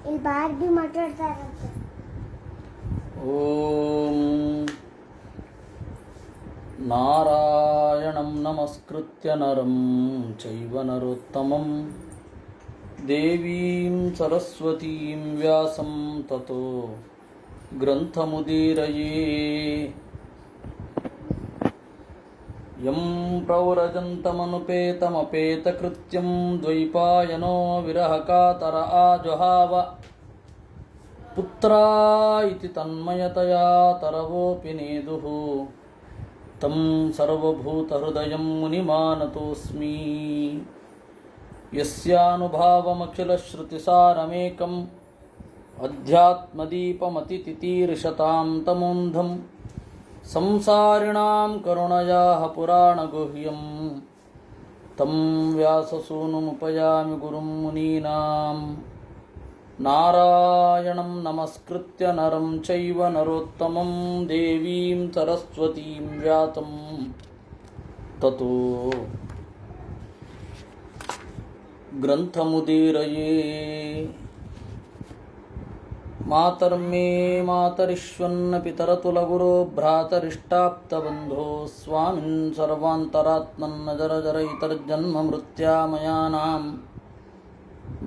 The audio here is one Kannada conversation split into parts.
ಇಲ್ಲಿ ಬಾರ್ಬಿ ಮಾತಾಡ್ತಾರಂತೆ. ಓಂ ನಾರಾಯಣಂ ನಮಸ್ಕೃತ್ಯ ನರಂ ಚೈವ ನರೋತ್ತಮಂ ದೇವೀಂ ಸರಸ್ವತೀಂ ವ್ಯಾಸಂ ತತೋ ಗ್ರಂಥಮುದೀರಯೇ. ಯಂ ಪ್ರವ್ರಜಂತಮನುಪೇತಮಪೇತಕೃತ್ಯಂ ದ್ವೈಪಾಯನೋ ವಿರಹಕಾತರ ಆಜುಹಾವ ಪುತ್ರಾ ಇತಿ ತನ್ಮಯತಯಾ ತರವೋಪಿ ನೇದುಃ ತಂ ಸರ್ವಭೂತಹೃದಯಂ ಮುನಿಮಾನತೋಸ್ಮಿ. ಯಸ್ಯಾನುಭಾವಮಖಿಲಶ್ರುತಿಸಾರಮೇಕಂ ಅಧ್ಯಾತ್ಮದೀಪಮತಿತಿತೀರ್ಷತಾಂ ತಮೋಂಧಂ ಸಂಸಾರಿಣಾಂ ಕರುಣಯಾಃ ಪುರಾಣಗುಹ್ಯಂ ತಂ ವ್ಯಾಸಸೂನುಮುಪಯಾಮಿ ಗುರುಂ ಮುನೀನಾಂ. ನಾರಾಯಣಂ ನಮಸ್ಕೃತ್ಯ ನರಂ ಚೈವ ನರೋತ್ತಮಂ ದೇವೀಂ ಸರಸ್ವತೀಂ ವ್ಯಾಸಂ ತತೋ ಗ್ರಂಥಮುದೀರಯೇ. ಮಾತರ್ಮೇ ಮಾತರಿಶ್ವನ್ನ ಪಿತರತುಲಗುರೋ ಭ್ರಾತರಿಷ್ಟಾಪ್ತಬಂಧೋ ಸ್ವಾಮಿನ್ ಸರ್ವಾಂತರಾತ್ಮನ್ನ ಜರ ಜರಯಿತರ್ಜನ್ಮ ಮೃತ್ಯಾಮಯಾನಾಂ.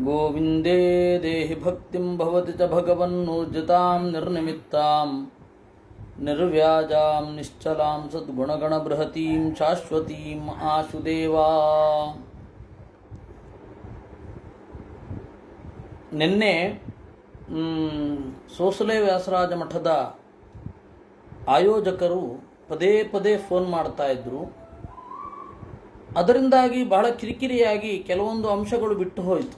ಗೋವಿಂದೇ ದೇಹಿ ಭಕ್ತಿಂ ಭವತಿ ಚ ಭಗವನ್ನೂರ್ಜಿತಾಂ ನಿರ್ನಿಮಿತ್ತಾಂ ನಿರ್ವ್ಯಾಜಾಂ ನಿಶ್ಚಲಾಂ ಸದ್ಗುಣಗಣಬೃಹತೀಂ ಶಾಶ್ವತೀಂ ಆಶುದೇವಾ. ನಿನ್ನೆ ಸೋಸಲೆ ವ್ಯಾಸರಾಜ ಮಠದ ಆಯೋಜಕರು ಪದೇ ಪದೇ ಫೋನ್ ಮಾಡ್ತಾ ಇದ್ರು. ಅದರಿಂದಾಗಿ ಬಹಳ ಕಿರಿಕಿರಿಯಾಗಿ ಕೆಲವೊಂದು ಅಂಶಗಳು ಬಿಟ್ಟು ಹೋಯಿತು.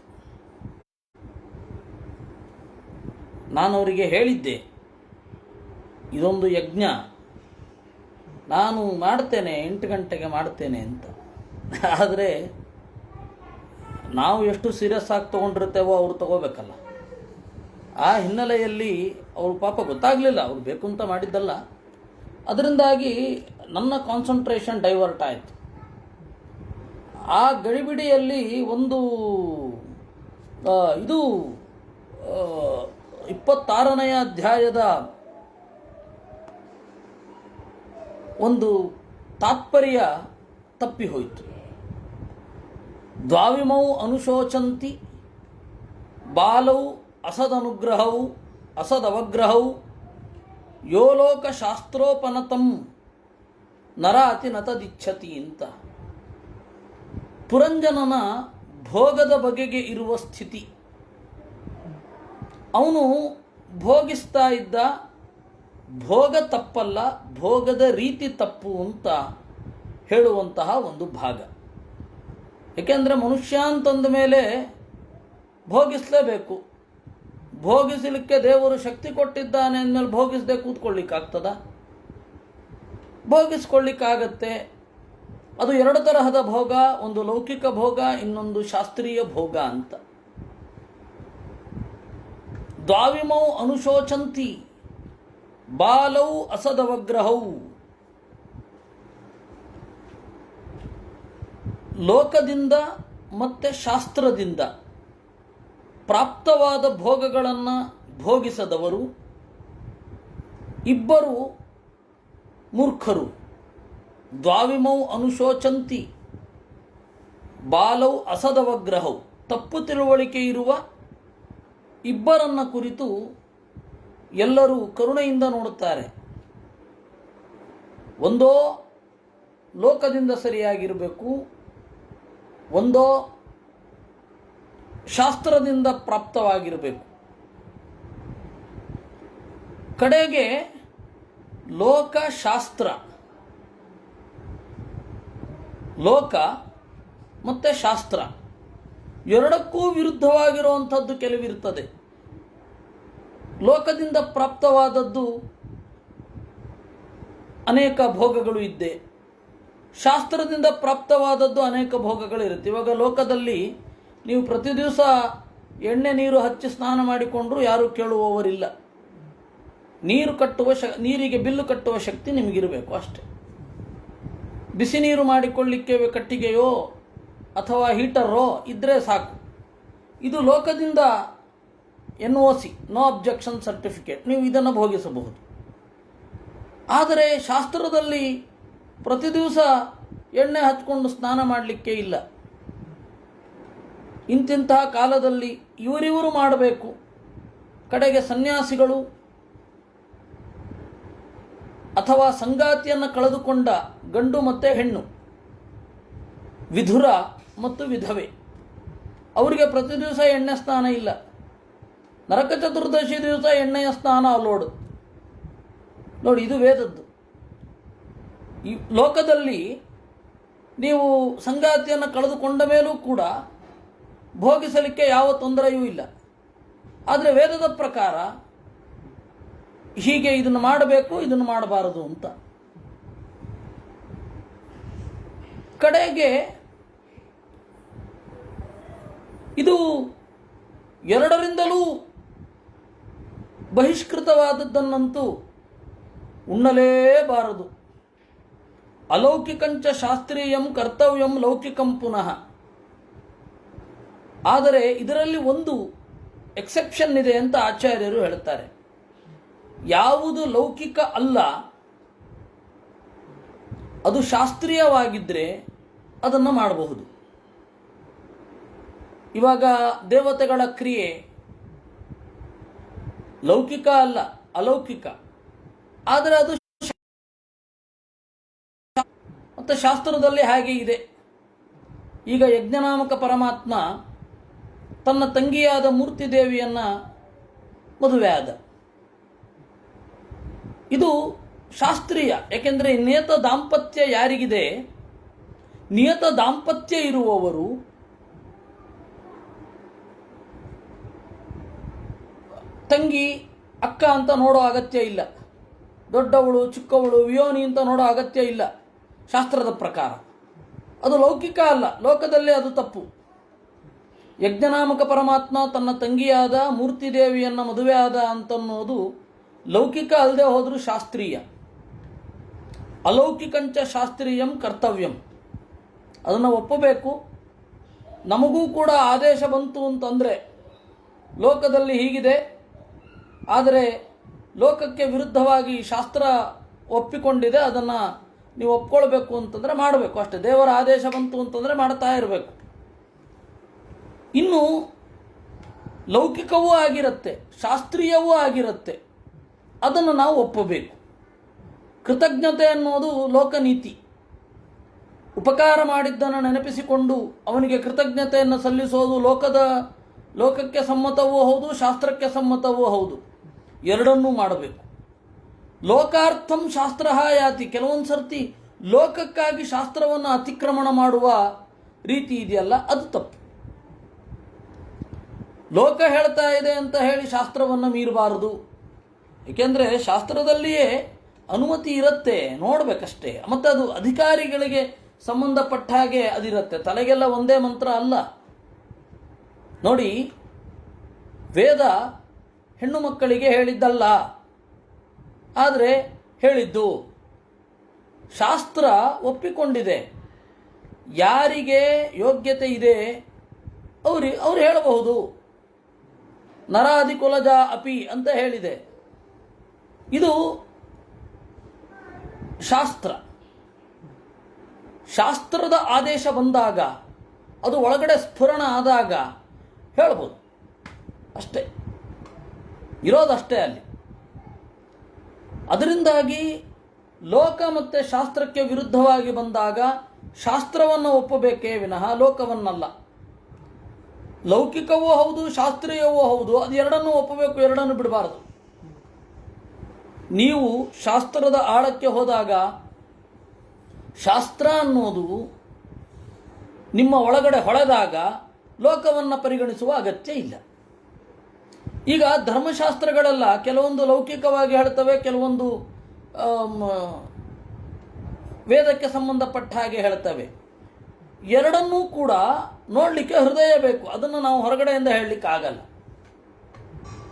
ನಾನು ಅವರಿಗೆ ಹೇಳಿದ್ದೆ, ಇದೊಂದು ಯಜ್ಞ, ನಾನು ಮಾಡ್ತೇನೆ, 8 ಗಂಟೆಗೆ ಮಾಡ್ತೇನೆ ಅಂತ. ಆದರೆ ನಾವು ಎಷ್ಟು ಸೀರಿಯಸ್ ಆಗಿ ತೊಗೊಂಡಿರ್ತೇವೋ ಅವರು ತಗೋಬೇಕಲ್ಲ. ಆ ಹಿನ್ನೆಲೆಯಲ್ಲಿ ಅವರು ಪಾಪ ಗೊತ್ತಾಗಲಿಲ್ಲ, ಅವರು ಬೇಕು ಅಂತ ಮಾಡಿದ್ದಲ್ಲ. ಅದರಿಂದಾಗಿ ನನ್ನ ಕಾನ್ಸಂಟ್ರೇಷನ್ ಡೈವರ್ಟ್ ಆಯಿತು. ಆ ಗಡಿಬಿಡಿಯಲ್ಲಿ ಒಂದು ಇದು 26ನೇ ಅಧ್ಯಾಯದ ಒಂದು ತಾತ್ಪರ್ಯ ತಪ್ಪಿ ಹೋಯಿತು. ದ್ವಾವಿಮೌ ಅನುಶೋಚಂತಿ ಬಾಲೌ ಅಸದನುಗ್ರಹೌ ಅಸದವಗ್ರಹೌ ಯೋ ಲೋಕ ಶಾಸ್ತ್ರೋಪನತಂ ನರಾತಿ ನತದಿಚ್ಛತಿ ಅಂತ. ಪುರಂಜನನ ಭೋಗದ ಬಗೆಗೆ ಇರುವ ಸ್ಥಿತಿ, ಅವನು ಭೋಗಿಸ್ತಾ ಇದ್ದ ಭೋಗ ತಪ್ಪಲ್ಲ, ಭೋಗದ ರೀತಿ ತಪ್ಪು ಅಂತ ಹೇಳುವಂತಹ ಒಂದು ಭಾಗ. ಏಕೆಂದರೆ ಮನುಷ್ಯ ಅಂತಂದ ಮೇಲೆ ಭೋಗಿಸಲೇಬೇಕು. ಭೋಗಿಸಲಿಕ್ಕೆ ದೇವರು ಶಕ್ತಿ ಕೊಟ್ಟಿದ್ದಾನೆ ಅಂದಮೇಲೆ ಭೋಗಿಸದೆ ಕೂತ್ಕೊಳ್ಳಿಕ್ಕಾಗ್ತದ? ಭೋಗಿಸ್ಕೊಳ್ಳಿಕ್ಕಾಗತ್ತೆ. ಅದು 2 ತರಹದ ಭೋಗ, ಒಂದು ಲೌಕಿಕ ಭೋಗ, ಇನ್ನೊಂದು ಶಾಸ್ತ್ರೀಯ ಭೋಗ ಅಂತ. ದ್ವಾವಿಮೌ ಅನುಶೋಚಂತಿ ಬಾಲೌ ಅಸದವಗ್ರಹೌ. ಲೋಕದಿಂದ ಮತ್ತೆ ಶಾಸ್ತ್ರದಿಂದ ಪ್ರಾಪ್ತವಾದ ಭೋಗಗಳನ್ನು ಭೋಗಿಸದವರು ಇಬ್ಬರು ಮೂರ್ಖರು. ದ್ವಾವಿಮೌ ಅನುಶೋಚಂತಿ ಬಾಲೌ ಅಸದವಗ್ರಹೌ. ತಪ್ಪು ತಿಳುವಳಿಕೆ ಇರುವ ಇಬ್ಬರನ್ನ ಕುರಿತು ಎಲ್ಲರೂ ಕರುಣೆಯಿಂದ ನೋಡುತ್ತಾರೆ. ಒಂದೋ ಲೋಕದಿಂದ ಸರಿಯಾಗಿರಬೇಕು, ಒಂದೋ ಶಾಸ್ತ್ರದಿಂದ ಪ್ರಾಪ್ತವಾಗಿರಬೇಕು. ಕಡೆಗೆ ಲೋಕ ಶಾಸ್ತ್ರ, ಲೋಕ ಮತ್ತು ಶಾಸ್ತ್ರ ಎರಡಕ್ಕೂ ವಿರುದ್ಧವಾಗಿರುವಂಥದ್ದು ಕೆಲವಿರುತ್ತದೆ. ಲೋಕದಿಂದ ಪ್ರಾಪ್ತವಾದದ್ದು ಅನೇಕ ಭೋಗಗಳು ಇದ್ದೆ, ಶಾಸ್ತ್ರದಿಂದ ಪ್ರಾಪ್ತವಾದದ್ದು ಅನೇಕ ಭೋಗಗಳಿರುತ್ತೆ. ಇವಾಗ ಲೋಕದಲ್ಲಿ ನೀವು ಪ್ರತಿ ದಿವಸ ಎಣ್ಣೆ ನೀರು ಹಚ್ಚಿ ಸ್ನಾನ ಮಾಡಿಕೊಂಡ್ರೂ ಯಾರೂ ಕೇಳುವವರಿಲ್ಲ. ನೀರಿಗೆ ಬಿಲ್ಲು ಕಟ್ಟುವ ಶಕ್ತಿ ನಿಮಗಿರಬೇಕು ಅಷ್ಟೆ. ಬಿಸಿ ನೀರು ಮಾಡಿಕೊಳ್ಳಿಕ್ಕೆ ಕಟ್ಟಿಗೆಯೋ ಅಥವಾ ಹೀಟರೋ ಇದ್ದರೆ ಸಾಕು. ಇದು ಲೋಕದಿಂದ NOC, ನೋ ಅಬ್ಜೆಕ್ಷನ್ ಸರ್ಟಿಫಿಕೇಟ್, ನೀವು ಇದನ್ನು ಭೋಗಿಸಬಹುದು. ಆದರೆ ಶಾಸ್ತ್ರದಲ್ಲಿ ಪ್ರತಿ ದಿವಸ ಎಣ್ಣೆ ಹಚ್ಕೊಂಡು ಸ್ನಾನ ಮಾಡಲಿಕ್ಕೆ ಇಲ್ಲ. ಇಂತಿಂತಹ ಕಾಲದಲ್ಲಿ ಇವರಿವರು ಮಾಡಬೇಕು. ಕಡೆಗೆ ಸನ್ಯಾಸಿಗಳು ಅಥವಾ ಸಂಗಾತಿಯನ್ನು ಕಳೆದುಕೊಂಡ ಗಂಡು ಮತ್ತು ಹೆಣ್ಣು, ವಿಧುರ ಮತ್ತು ವಿಧವೆ, ಅವರಿಗೆ ಪ್ರತಿ ದಿವಸ ಎಣ್ಣೆ ಸ್ನಾನ ಇಲ್ಲ. ನರಕ ಚತುರ್ದಶಿ ದಿವಸ ಎಣ್ಣೆಯ ಸ್ನಾನ ಅಲೋಡು. ನೋಡಿ, ಇದು ವೇದದ್ದು. ಈ ಲೋಕದಲ್ಲಿ ನೀವು ಸಂಗಾತಿಯನ್ನು ಕಳೆದುಕೊಂಡ ಮೇಲೂ ಕೂಡ ಭೋಗಿಸಲಿಕ್ಕೆ ಯಾವ ತೊಂದರೆಯೂ ಇಲ್ಲ. ಆದರೆ ವೇದದ ಪ್ರಕಾರ ಹೀಗೆ ಇದನ್ನು ಮಾಡಬೇಕು, ಇದನ್ನು ಮಾಡಬಾರದು ಅಂತ. ಕಡೆಗೆ ಇದು ಎರಡರಿಂದಲೂ ಬಹಿಷ್ಕೃತವಾದದ್ದನ್ನಂತೂ ಉಣ್ಣಲೇಬಾರದು. ಅಲೌಕಿಕಂಚ ಶಾಸ್ತ್ರೀಯಂ ಕರ್ತವ್ಯಂ ಲೌಕಿಕಂ ಪುನಃ. ಆದರೆ ಇದರಲ್ಲಿ ಒಂದು ಎಕ್ಸೆಪ್ಷನ್ ಇದೆ ಅಂತ ಆಚಾರ್ಯರು ಹೇಳುತ್ತಾರೆ. ಯಾವುದು ಲೌಕಿಕ ಅಲ್ಲ ಅದು ಶಾಸ್ತ್ರೀಯವಾಗಿದ್ದರೆ ಅದನ್ನು ಮಾಡಬಹುದು. ಇವಾಗ ದೇವತೆಗಳ ಕ್ರಿಯೆ ಲೌಕಿಕ ಅಲ್ಲ, ಅಲೌಕಿಕ. ಆದರೆ ಅದು ಮತ್ತು ಶಾಸ್ತ್ರದಲ್ಲಿ ಹಾಗೆ ಇದೆ. ಈಗ ಯಜ್ಞನಾಮಕ ಪರಮಾತ್ಮ ತನ್ನ ತಂಗಿಯಾದ ಮೂರ್ತಿ ದೇವಿಯನ್ನ ಮದುವೆ ಆದ. ಇದು ಶಾಸ್ತ್ರೀಯ. ಏಕೆಂದರೆ ನಿಯತ ದಾಂಪತ್ಯ ಯಾರಿಗಿದೆ, ನಿಯತ ದಾಂಪತ್ಯ ಇರುವವರು ತಂಗಿ ಅಕ್ಕ ಅಂತ ನೋಡೋ ಅಗತ್ಯ ಇಲ್ಲ. ದೊಡ್ಡವಳು ಚಿಕ್ಕವಳು ವಿಯೋನಿ ಅಂತ ನೋಡೋ ಅಗತ್ಯ ಇಲ್ಲ. ಶಾಸ್ತ್ರದ ಪ್ರಕಾರ ಅದು ಲೌಕಿಕ ಅಲ್ಲ, ಲೋಕದಲ್ಲೇ ಅದು ತಪ್ಪು. ಯಜ್ಞನಾಮಕ ಪರಮಾತ್ಮ ತನ್ನ ತಂಗಿಯಾದ ಮೂರ್ತಿ ದೇವಿಯನ್ನು ಮದುವೆ ಆದ ಅಂತನ್ನೋದು ಲೌಕಿಕ ಅಲ್ಲದೆ ಹೋದರೂ ಶಾಸ್ತ್ರೀಯ. ಅಲೌಕಿಕಂಚ ಶಾಸ್ತ್ರೀಯಂ ಕರ್ತವ್ಯಂ, ಅದನ್ನು ಒಪ್ಪಬೇಕು. ನಮಗೂ ಕೂಡ ಆದೇಶ ಬಂತು ಅಂತಂದರೆ ಲೋಕದಲ್ಲಿ ಹೀಗಿದೆ, ಆದರೆ ಲೋಕಕ್ಕೆ ವಿರುದ್ಧವಾಗಿ ಶಾಸ್ತ್ರ ಒಪ್ಪಿಕೊಂಡಿದೆ, ಅದನ್ನು ನೀವು ಒಪ್ಕೊಳ್ಬೇಕು ಅಂತಂದರೆ ಮಾಡಬೇಕು ಅಷ್ಟೇ. ದೇವರ ಆದೇಶ ಬಂತು ಅಂತಂದರೆ ಮಾಡ್ತಾ ಇರಬೇಕು. ಇನ್ನು ಲೌಕಿಕವೂ ಆಗಿರುತ್ತೆ, ಶಾಸ್ತ್ರೀಯವೂ ಆಗಿರುತ್ತೆ, ಅದನ್ನು ನಾವು ಒಪ್ಪಬೇಕು. ಕೃತಜ್ಞತೆ ಅನ್ನೋದು ಲೋಕನೀತಿ. ಉಪಕಾರ ಮಾಡಿದ್ದನ್ನು ನೆನಪಿಸಿಕೊಂಡು ಅವನಿಗೆ ಕೃತಜ್ಞತೆಯನ್ನು ಸಲ್ಲಿಸೋದು ಲೋಕಕ್ಕೆ ಸಮ್ಮತವೂ ಹೌದು, ಶಾಸ್ತ್ರಕ್ಕೆ ಸಮ್ಮತವೂ ಹೌದು. ಎರಡನ್ನೂ ಮಾಡಬೇಕು. ಲೋಕಾರ್ಥಂ ಶಾಸ್ತ್ರ ಯಾತಿ. ಕೆಲವೊಂದು ಸರ್ತಿ ಲೋಕಕ್ಕಾಗಿ ಶಾಸ್ತ್ರವನ್ನು ಅತಿಕ್ರಮಣ ಮಾಡುವ ರೀತಿ ಇದೆಯಲ್ಲ, ಅದು ತಪ್ಪು. ಲೋಕ ಹೇಳ್ತಾ ಇದೆ ಅಂತ ಹೇಳಿ ಶಾಸ್ತ್ರವನ್ನು ಮೀರಬಾರದು. ಏಕೆಂದರೆ ಶಾಸ್ತ್ರದಲ್ಲಿಯೇ ಅನುಮತಿ ಇರುತ್ತೆ, ನೋಡಬೇಕಷ್ಟೇ. ಮತ್ತು ಅದು ಅಧಿಕಾರಿಗಳಿಗೆ ಸಂಬಂಧಪಟ್ಟ ಹಾಗೆ ಅದಿರುತ್ತೆ, ತಲೆಗೆಲ್ಲ ಒಂದೇ ಮಂತ್ರ ಅಲ್ಲ. ನೋಡಿ, ವೇದ ಹೆಣ್ಣು ಮಕ್ಕಳಿಗೆ ಹೇಳಿದ್ದಲ್ಲ, ಆದರೆ ಹೇಳಿದ್ದು. ಶಾಸ್ತ್ರ ಒಪ್ಪಿಕೊಂಡಿದೆ. ಯಾರಿಗೆ ಯೋಗ್ಯತೆ ಇದೆ ಅವರು ಹೇಳಬಹುದು. ನರಾದಿ ಕುಲಜ ಅಪಿ ಅಂತ ಹೇಳಿದೆ. ಇದು ಶಾಸ್ತ್ರದ ಆದೇಶ ಬಂದಾಗ, ಅದು ಒಳಗಡೆ ಸ್ಫುರಣ ಆದಾಗ ಹೇಳ್ಬೋದು ಅಷ್ಟೇ, ಇರೋದಷ್ಟೇ ಅಲ್ಲಿ. ಅದರಿಂದಾಗಿ ಲೋಕ ಮತ್ತು ಶಾಸ್ತ್ರಕ್ಕೆ ವಿರುದ್ಧವಾಗಿ ಬಂದಾಗ ಶಾಸ್ತ್ರವನ್ನು ಒಪ್ಪಬೇಕೇ ವಿನಃ ಲೋಕವನ್ನಲ್ಲ. ಲೌಕಿಕವೂ ಹೌದು, ಶಾಸ್ತ್ರೀಯವೂ ಹೌದು, ಅದು ಎರಡನ್ನೂ ಒಪ್ಪಬೇಕು, ಎರಡನ್ನೂ ಬಿಡಬಾರದು. ನೀವು ಶಾಸ್ತ್ರದ ಆಳಕ್ಕೆ ಹೋದಾಗ ಶಾಸ್ತ್ರ ಅನ್ನೋದು ನಿಮ್ಮ ಒಳಗಡೆ ಹೊಳೆದಾಗ ಲೋಕವನ್ನು ಪರಿಗಣಿಸುವ ಅಗತ್ಯ ಇಲ್ಲ. ಈಗ ಧರ್ಮಶಾಸ್ತ್ರಗಳೆಲ್ಲ ಕೆಲವೊಂದು ಲೌಕಿಕವಾಗಿ ಹೇಳ್ತವೆ, ಕೆಲವೊಂದು ವೇದಕ್ಕೆ ಸಂಬಂಧಪಟ್ಟ ಹಾಗೆ ಹೇಳ್ತವೆ. ಎರಡನ್ನೂ ಕೂಡ ನೋಡಲಿಕ್ಕೆ ಹೃದಯ ಬೇಕು. ಅದನ್ನು ನಾವು ಹೊರಗಡೆಯಿಂದ ಹೇಳಲಿಕ್ಕೆ ಆಗಲ್ಲ.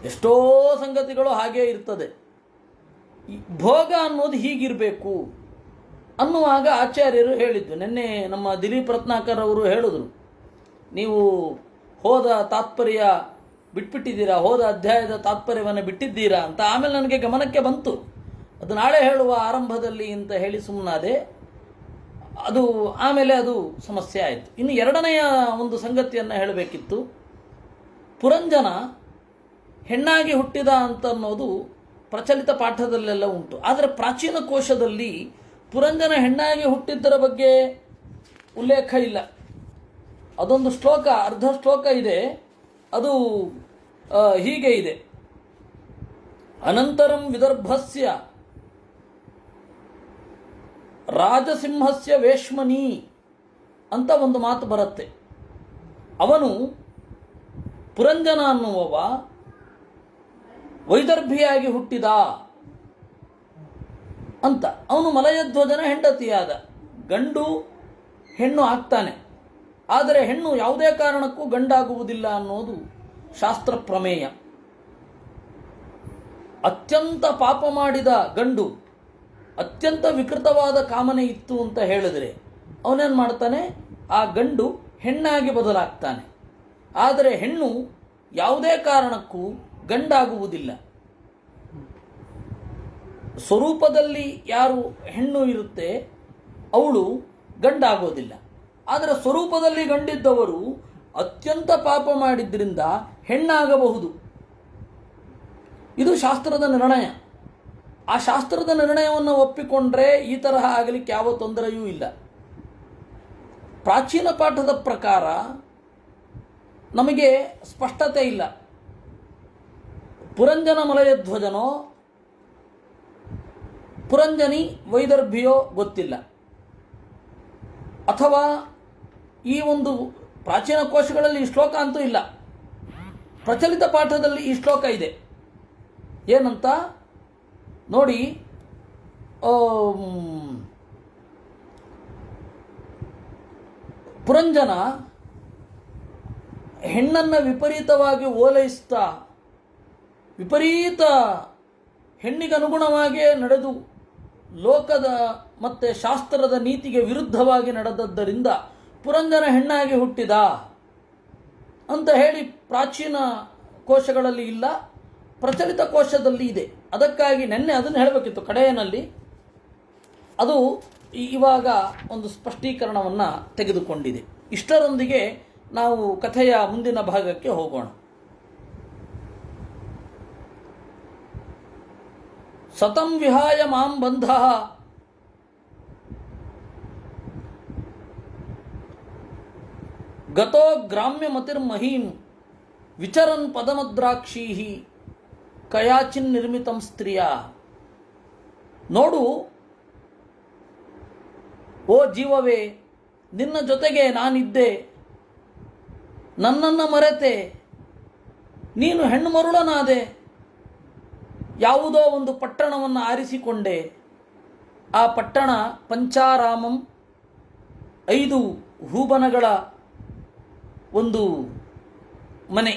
ಎಷ್ಟೋ ಸಂಗತಿಗಳು ಹಾಗೇ ಇರ್ತದೆ. ಭೋಗ ಅನ್ನೋದು ಹೀಗಿರಬೇಕು ಅನ್ನುವಾಗ ಆಚಾರ್ಯರು ಹೇಳಿದ್ದು. ನಿನ್ನೆ ನಮ್ಮ ದಿಲೀಪ್ ರತ್ನಾಕರ್ ಅವರು ಹೇಳಿದ್ರು, ನೀವು ಹೋದ ತಾತ್ಪರ್ಯ ಬಿಟ್ಬಿಟ್ಟಿದ್ದೀರಾ, ಹೋದ ಅಧ್ಯಾಯದ ತಾತ್ಪರ್ಯವನ್ನು ಬಿಟ್ಟಿದ್ದೀರಾ ಅಂತ ಆಮೇಲೆ ನನಗೆ ಗಮನಕ್ಕೆ ಬಂತು. ಅದು ನಾಳೆ ಹೇಳುವ ಆರಂಭದಲ್ಲಿ ಅಂತ ಹೇಳಿ ಸುಮ್ಮನಾದೆ. ಅದು ಆಮೇಲೆ ಅದು ಸಮಸ್ಯೆ ಆಯಿತು. ಇನ್ನು ಎರಡನೆಯ ಒಂದು ಸಂಗತಿಯನ್ನು ಹೇಳಬೇಕಿತ್ತು. ಪುರಂಜನ ಹೆಣ್ಣಾಗಿ ಹುಟ್ಟಿದ ಅಂತ ಅನ್ನೋದು ಪ್ರಚಲಿತ ಪಾಠದಲ್ಲೆಲ್ಲ ಉಂಟು. ಆದರೆ ಪ್ರಾಚೀನ ಕೋಶದಲ್ಲಿ ಪುರಂಜನ ಹೆಣ್ಣಾಗಿ ಹುಟ್ಟಿದ್ದರ ಬಗ್ಗೆ ಉಲ್ಲೇಖ ಇಲ್ಲ. ಅದೊಂದು ಶ್ಲೋಕ, ಅರ್ಧ ಶ್ಲೋಕ ಇದೆ. ಅದು ಹೀಗೆ ಇದೆ: ಅನಂತರಂ ವಿದರ್ಭಸ್ಯ ರಾಜಸಿಂಹಸ್ಯ ವೇಶ್ಮನಿ ಅಂತ ಒಂದು ಮಾತು ಬರುತ್ತೆ. ಅವನು ಪುರಂಜನ ಅನ್ನುವವ ವೈದರ್ಭಿಯಾಗಿ ಹುಟ್ಟಿದ ಅಂತ. ಅವನು ಮಲಯಧ್ವಜನ ಹೆಂಡತಿಯಾದ. ಗಂಡು ಹೆಣ್ಣು ಆಗ್ತಾನೆ, ಆದರೆ ಹೆಣ್ಣು ಯಾವುದೇ ಕಾರಣಕ್ಕೂ ಗಂಡಾಗುವುದಿಲ್ಲ ಅನ್ನೋದು ಶಾಸ್ತ್ರ ಪ್ರಮೇಯ. ಅತ್ಯಂತ ಪಾಪ ಮಾಡಿದ ಗಂಡು, ಅತ್ಯಂತ ವಿಕೃತವಾದ ಕಾಮನೆ ಇತ್ತು ಅಂತ ಹೇಳಿದ್ರೆ ಅವನೇನು ಮಾಡ್ತಾನೆ? ಆ ಗಂಡು ಹೆಣ್ಣಾಗಿ ಬದಲಾಗ್ತಾನೆ. ಆದರೆ ಹೆಣ್ಣು ಯಾವುದೇ ಕಾರಣಕ್ಕೂ ಗಂಡಾಗುವುದಿಲ್ಲ. ಸ್ವರೂಪದಲ್ಲಿ ಯಾರು ಹೆಣ್ಣು ಇರುತ್ತೆ ಅವಳು ಗಂಡಾಗೋದಿಲ್ಲ. ಆದರೆ ಸ್ವರೂಪದಲ್ಲಿ ಗಂಡಿದ್ದವರು ಅತ್ಯಂತ ಪಾಪ ಮಾಡಿದ್ರಿಂದ ಹೆಣ್ಣಾಗಬಹುದು. ಇದು ಶಾಸ್ತ್ರದ ನಿರ್ಣಯ. ಆ ಶಾಸ್ತ್ರದ ನಿರ್ಣಯವನ್ನು ಒಪ್ಪಿಕೊಂಡ್ರೆ ಈ ತರಹ ಆಗಲಿಕ್ಕೆ ಯಾವ ತೊಂದರೆಯೂ ಇಲ್ಲ. ಪ್ರಾಚೀನ ಪಾಠದ ಪ್ರಕಾರ ನಮಗೆ ಸ್ಪಷ್ಟತೆ ಇಲ್ಲ. ಪುರಂಜನ ಮಲಯಧ್ವಜನೋ ಪುರಂಜನಿ ವೈದರ್ಭಿಯೋ ಗೊತ್ತಿಲ್ಲ. ಅಥವಾ ಈ ಒಂದು ಪ್ರಾಚೀನ ಕೋಶಗಳಲ್ಲಿ ಈ ಶ್ಲೋಕ ಅಂತೂ ಇಲ್ಲ. ಪ್ರಚಲಿತ ಪಾಠದಲ್ಲಿ ಈ ಶ್ಲೋಕ ಇದೆ. ಏನಂತ ನೋಡಿ, ಪುರಂಜನ ಹೆಣ್ಣನ್ನು ವಿಪರೀತವಾಗಿ ಓಲೈಸ್ತಾ ವಿಪರೀತ ಹೆಣ್ಣಿಗನುಗುಣವಾಗಿಯೇ ನಡೆದು ಲೋಕದ ಮತ್ತು ಶಾಸ್ತ್ರದ ನೀತಿಗೆ ವಿರುದ್ಧವಾಗಿ ನಡೆದದ್ದರಿಂದ ಪುರಂಜನ ಹೆಣ್ಣಾಗಿ ಹುಟ್ಟಿದ ಅಂತ ಹೇಳಿ ಪ್ರಾಚೀನ ಕೋಶಗಳಲ್ಲಿ ಇಲ್ಲ, ಪ್ರಚಲಿತ ಕೋಶದಲ್ಲಿ ಇದೆ. ಅದಕ್ಕಾಗಿ ನೆನ್ನೆ ಅದನ್ನು ಹೇಳಬೇಕಿತ್ತು ಕಡೆಯಲ್ಲಿ. ಅದು ಇವಾಗ ಒಂದು ಸ್ಪಷ್ಟೀಕರಣವನ್ನು ತೆಗೆದುಕೊಂಡಿದೆ. ಇಷ್ಟರೊಂದಿಗೆ ನಾವು ಕಥೆಯ ಮುಂದಿನ ಭಾಗಕ್ಕೆ ಹೋಗೋಣ. ಸತಂ ವಿಹಾಯ ಮಾಂ ಬಂಧ ಗತೋ ಗ್ರಾಮ್ಯ ಮತಿರ್ಮಹೀಂ ವಿಚರನ್ ಪದಮದ್ರಾಕ್ಷೀ ಕಯಾಚಿನ್ ನಿರ್ಮಿತಂ ಸ್ತ್ರೀಯ. ನೋಡು ಓ ಜೀವವೇ, ನಿನ್ನ ಜೊತೆಗೆ ನಾನಿದ್ದೆ, ನನ್ನನ್ನು ಮರೆತೆ, ನೀನು ಹೆಣ್ಣು ಮರುಳನಾದೆ. ಯಾವುದೋ ಒಂದು ಪಟ್ಟಣವನ್ನು ಆರಿಸಿಕೊಂಡೆ. ಆ ಪಟ್ಟಣ ಪಂಚಾರಾಮಂ, 5 ಹೂಬನಗಳ ಒಂದು ಮನೆ,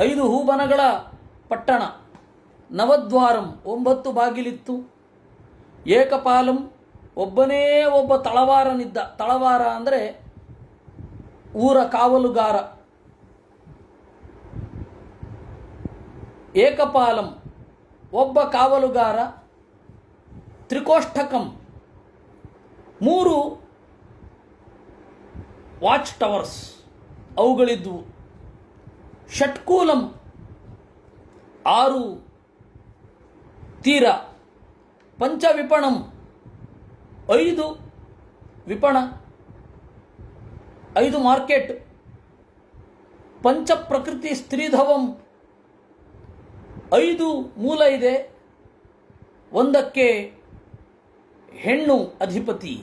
5 ಹೂಬನಗಳ ಪಟ್ಟಣ. ನವದ್ವಾರಂ, 9 ಬಾಗಿಲಿತ್ತು. ಏಕಪಾಲಂ, ಒಬ್ಬನೇ ಒಬ್ಬ ತಳವಾರನಿದ್ದ. ತಳವಾರ ಅಂದರೆ ಊರ ಕಾವಲುಗಾರ. ಏಕಪಾಲಂ, ಒಬ್ಬ ಕಾವಲುಗಾರ. ತ್ರಿಕೋಷ್ಠಕಂ, 3 ವಾಚ್ ಟವರ್ಸ್ ಅವುಗಳಿದ್ವು. ಷಟ್ಕೂಲಂ, 6 ತೀರ. ಪಂಚವಿಪಣಂ, 5 ವಿಪಣ, 5 ಮಾರ್ಕೆಟ್. ಪಂಚಪ್ರಕೃತಿ ಸ್ತ್ರೀಧವಂ, 5 ಮೂಲ ಇದೆ. ಒಂದಕ್ಕೆ ಹೆಣ್ಣು ಅಧಿಪತಿ.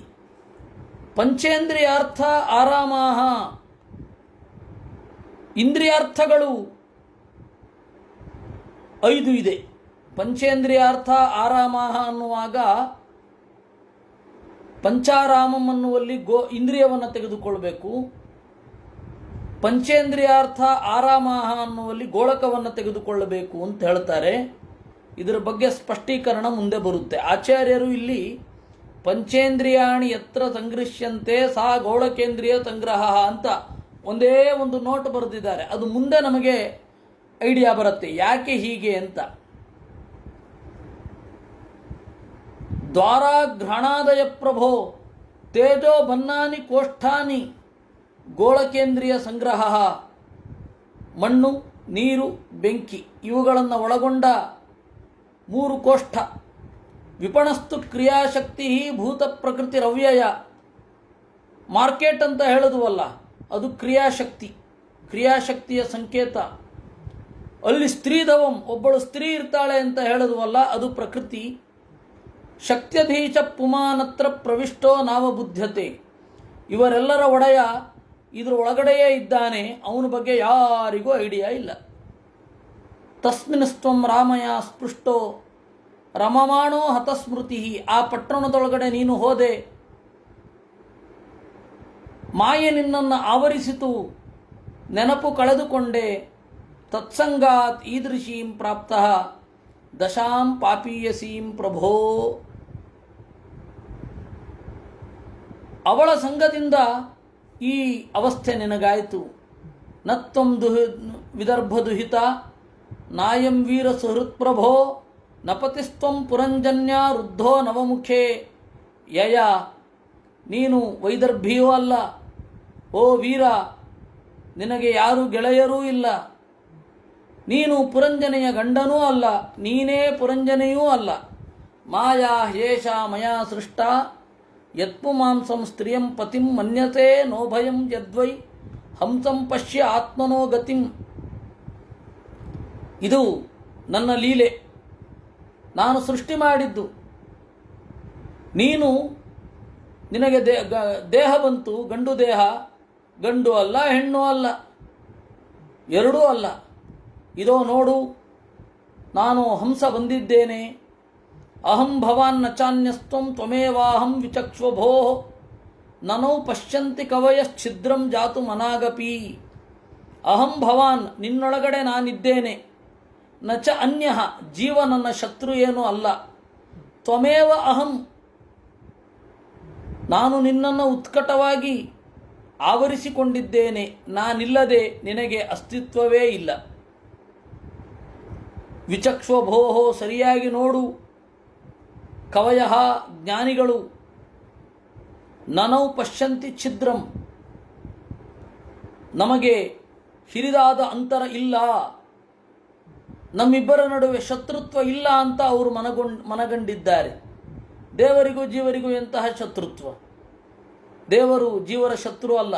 ಪಂಚೇಂದ್ರಿಯಾರ್ಥ ಆರಾಮಾಹ, ಇಂದ್ರಿಯಾರ್ಥಗಳು 5 ಇದೆ. ಪಂಚೇಂದ್ರಿಯಾರ್ಥ ಆರಾಮಾಹ ಅನ್ನುವಾಗ ಪಂಚಾರಾಮಂ ಅನ್ನುವಲ್ಲಿ ಇಂದ್ರಿಯವನ್ನು ತೆಗೆದುಕೊಳ್ಬೇಕು. ಪಂಚೇಂದ್ರಿಯಾರ್ಥ ಆರಾಮಾಹ ಅನ್ನುವಲ್ಲಿ ಗೋಳಕವನ್ನು ತೆಗೆದುಕೊಳ್ಳಬೇಕು ಅಂತ ಹೇಳ್ತಾರೆ. ಇದರ ಬಗ್ಗೆ ಸ್ಪಷ್ಟೀಕರಣ ಮುಂದೆ ಬರುತ್ತೆ. ಆಚಾರ್ಯರು ಇಲ್ಲಿ ಪಂಚೇಂದ್ರಿಯಾಣಿ ಯತ್ರ ಸಂಗೃಶ್ಯಂತೆ ಸಾ ಗೋಳಕೇಂದ್ರಿಯ ಸಂಗ್ರಹ ಅಂತ ಒಂದೇ ಒಂದು ನೋಟ್ ಬರೆದಿದ್ದಾರೆ. ಅದು ಮುಂದೆ ನಮಗೆ ಐಡಿಯಾ ಬರುತ್ತೆ ಯಾಕೆ ಹೀಗೆ ಅಂತ. ದ್ವಾರಾಘ್ರಾಣಾದಯ ಪ್ರಭೋ ತೇಜೋ ಬನ್ನಾನಿ ಕೋಷ್ಠಾನಿ ಗೋಳಕೇಂದ್ರಿಯ ಸಂಗ್ರಹ. ಮಣ್ಣು, ನೀರು, ಬೆಂಕಿ ಇವುಗಳನ್ನು ಒಳಗೊಂಡ 3 ಕೋಷ್ಠ. ವಿಪಣಸ್ತು ಕ್ರಿಯಾಶಕ್ತಿ ಭೂತ ಪ್ರಕೃತಿರವ್ಯಯ. ಮಾರ್ಕೆಟ್ ಅಂತ ಹೇಳೋದುವಲ್ಲ, ಅದು ಕ್ರಿಯಾಶಕ್ತಿ, ಕ್ರಿಯಾಶಕ್ತಿಯ ಸಂಕೇತ. ಅಲ್ಲಿ ಸ್ತ್ರೀಧವಂ, ಒಬ್ಬಳು ಸ್ತ್ರೀ ಇರ್ತಾಳೆ ಅಂತ ಹೇಳೋದುವಲ್ಲ, ಅದು ಪ್ರಕೃತಿ. ಶಕ್ತ್ಯಧೀಚ ಪುಮಾನತ್ರ ಪ್ರವಿಷ್ಟೋ ನಾವಬುದ್ಧತೆ. ಇವರೆಲ್ಲರ ಒಡೆಯ ಇದರ ಒಳಗಡೆಯೇ ಇದ್ದಾನೆ, ಅವನ ಬಗ್ಗೆ ಯಾರಿಗೂ ಐಡಿಯಾ ಇಲ್ಲ. ತಸ್ಮಿನ್ಸ್ತ್ವಂ ರಾಮಯ ಸ್ಪೃಷ್ಟೋ ರಮಮಾಣೋ ಹತಸ್ಮೃತಿ. ಆ ಪಟ್ಟಣದೊಳಗಡೆ ನೀನು ಹೋದೆ, ಮಾಯೆ ನಿನ್ನನ್ನು ಆವರಿಸಿತು, ನೆನಪು ಕಳೆದುಕೊಂಡೆ. ತತ್ಸಂಗಾತ್ ಈದೃಶೀಂ ಪ್ರಾಪ್ತಃ ದಶಾಂ ಪಾಪೀಯಸೀಂ ಪ್ರಭೋ. ಅವಳ ಸಂಘದಿಂದ ಈ ಅವಸ್ಥೆ ನಿನಗಾಯಿತು. ನತ್ವಂ ವಿದರ್ಭದುಹಿತ ನಾಯಂ ವೀರ ಸುಹೃತ್ ಪ್ರಭೋ ನಪತಿಸ್ತ್ವಂ ಪುರಂಜನ್ಯ ವೃದ್ಧೋ ನವಮುಖೇ. ಯಯ, ನೀನು ವೈದರ್ಭಿಯೂ ಅಲ್ಲ, ಓ ವೀರ, ನಿನಗೆ ಯಾರೂ ಗೆಳೆಯರೂ ಇಲ್ಲ. ನೀನು ಪುರಂಜನೆಯ ಗಂಡನೂ ಅಲ್ಲ, ನೀನೇ ಪುರಂಜನೆಯೂ ಅಲ್ಲ. ಮಾಯಾ ಹ್ಯೇಷ ಮಯಾ ಸೃಷ್ಟ ಯತ್ಪುಮಾಂಸಂ ಸ್ತ್ರಿಯಂ ಪತಿಂ ಮನ್ಯತೆ ನೋ ಭಯಂ ಯದ್ವೈ ಹಂಸಂ ಪಶ್ಯ ಆತ್ಮನೋ ಗತಿಂ. ಇದು ನನ್ನ ಲೀಲೆ, ನಾನು ಸೃಷ್ಟಿ ಮಾಡಿದ್ದು. ನಿನಗೆ ದೇಹ ಬಂತು, ಗಂಡು ದೇಹ. ಗಂಡು ಅಲ್ಲ, ಹೆಣ್ಣು ಅಲ್ಲ, ಎರಡೂ ಅಲ್ಲ. ಇದೋ ನೋಡು, ನಾನು ಹಂಸ ಬಂದಿದ್ದೇನೆ. ಅಹಂ ಭವಾನ್ ನಚಾನ್ಯಸ್ತ್ವಂ ತ್ವಮೇವಾಹಂ ವಿಚಕ್ಷ್ವಭೋ ನನೌ ಪಶ್ಯಂತಿ ಕವಯಶ್ಛಿದ್ರಂ ಜಾತು ಮನಾಗಪಿ. ಅಹಂ ಭವಾನ್, ನಿನ್ನೊಳಗಡೆ ನಾನಿದ್ದೇನೆ. ನಚ ಅನ್ಯಃ, ಜೀವ ನನ್ನ ಶತ್ರು ಏನೂ ಅಲ್ಲ. ತ್ವಮೇವ ಅಹಂ, ನಾನು ನಿನ್ನನ್ನು ಉತ್ಕಟವಾಗಿ ಆವರಿಸಿಕೊಂಡಿದ್ದೇನೆ. ನಾನಿಲ್ಲದೆ ನಿನಗೆ ಅಸ್ತಿತ್ವವೇ ಇಲ್ಲ. ವಿಚಕ್ಷ್ವಭೋಹೋ, ಸರಿಯಾಗಿ ನೋಡು. ಕವಯ, ಜ್ಞಾನಿಗಳು. ನನೌ ಪಶ್ಯಂತಿ ಛಿದ್ರಂ, ನಮಗೆ ಹಿರಿದಾದ ಅಂತರ ಇಲ್ಲ, ನಮ್ಮಿಬ್ಬರ ನಡುವೆ ಶತ್ರುತ್ವ ಇಲ್ಲ ಅಂತ ಅವರು ಮನಗಂಡಿದ್ದಾರೆ. ದೇವರಿಗೂ ಜೀವರಿಗೂ ಎಂತಹ ಶತ್ರುತ್ವ? ದೇವರು ಜೀವರ ಶತ್ರು ಅಲ್ಲ.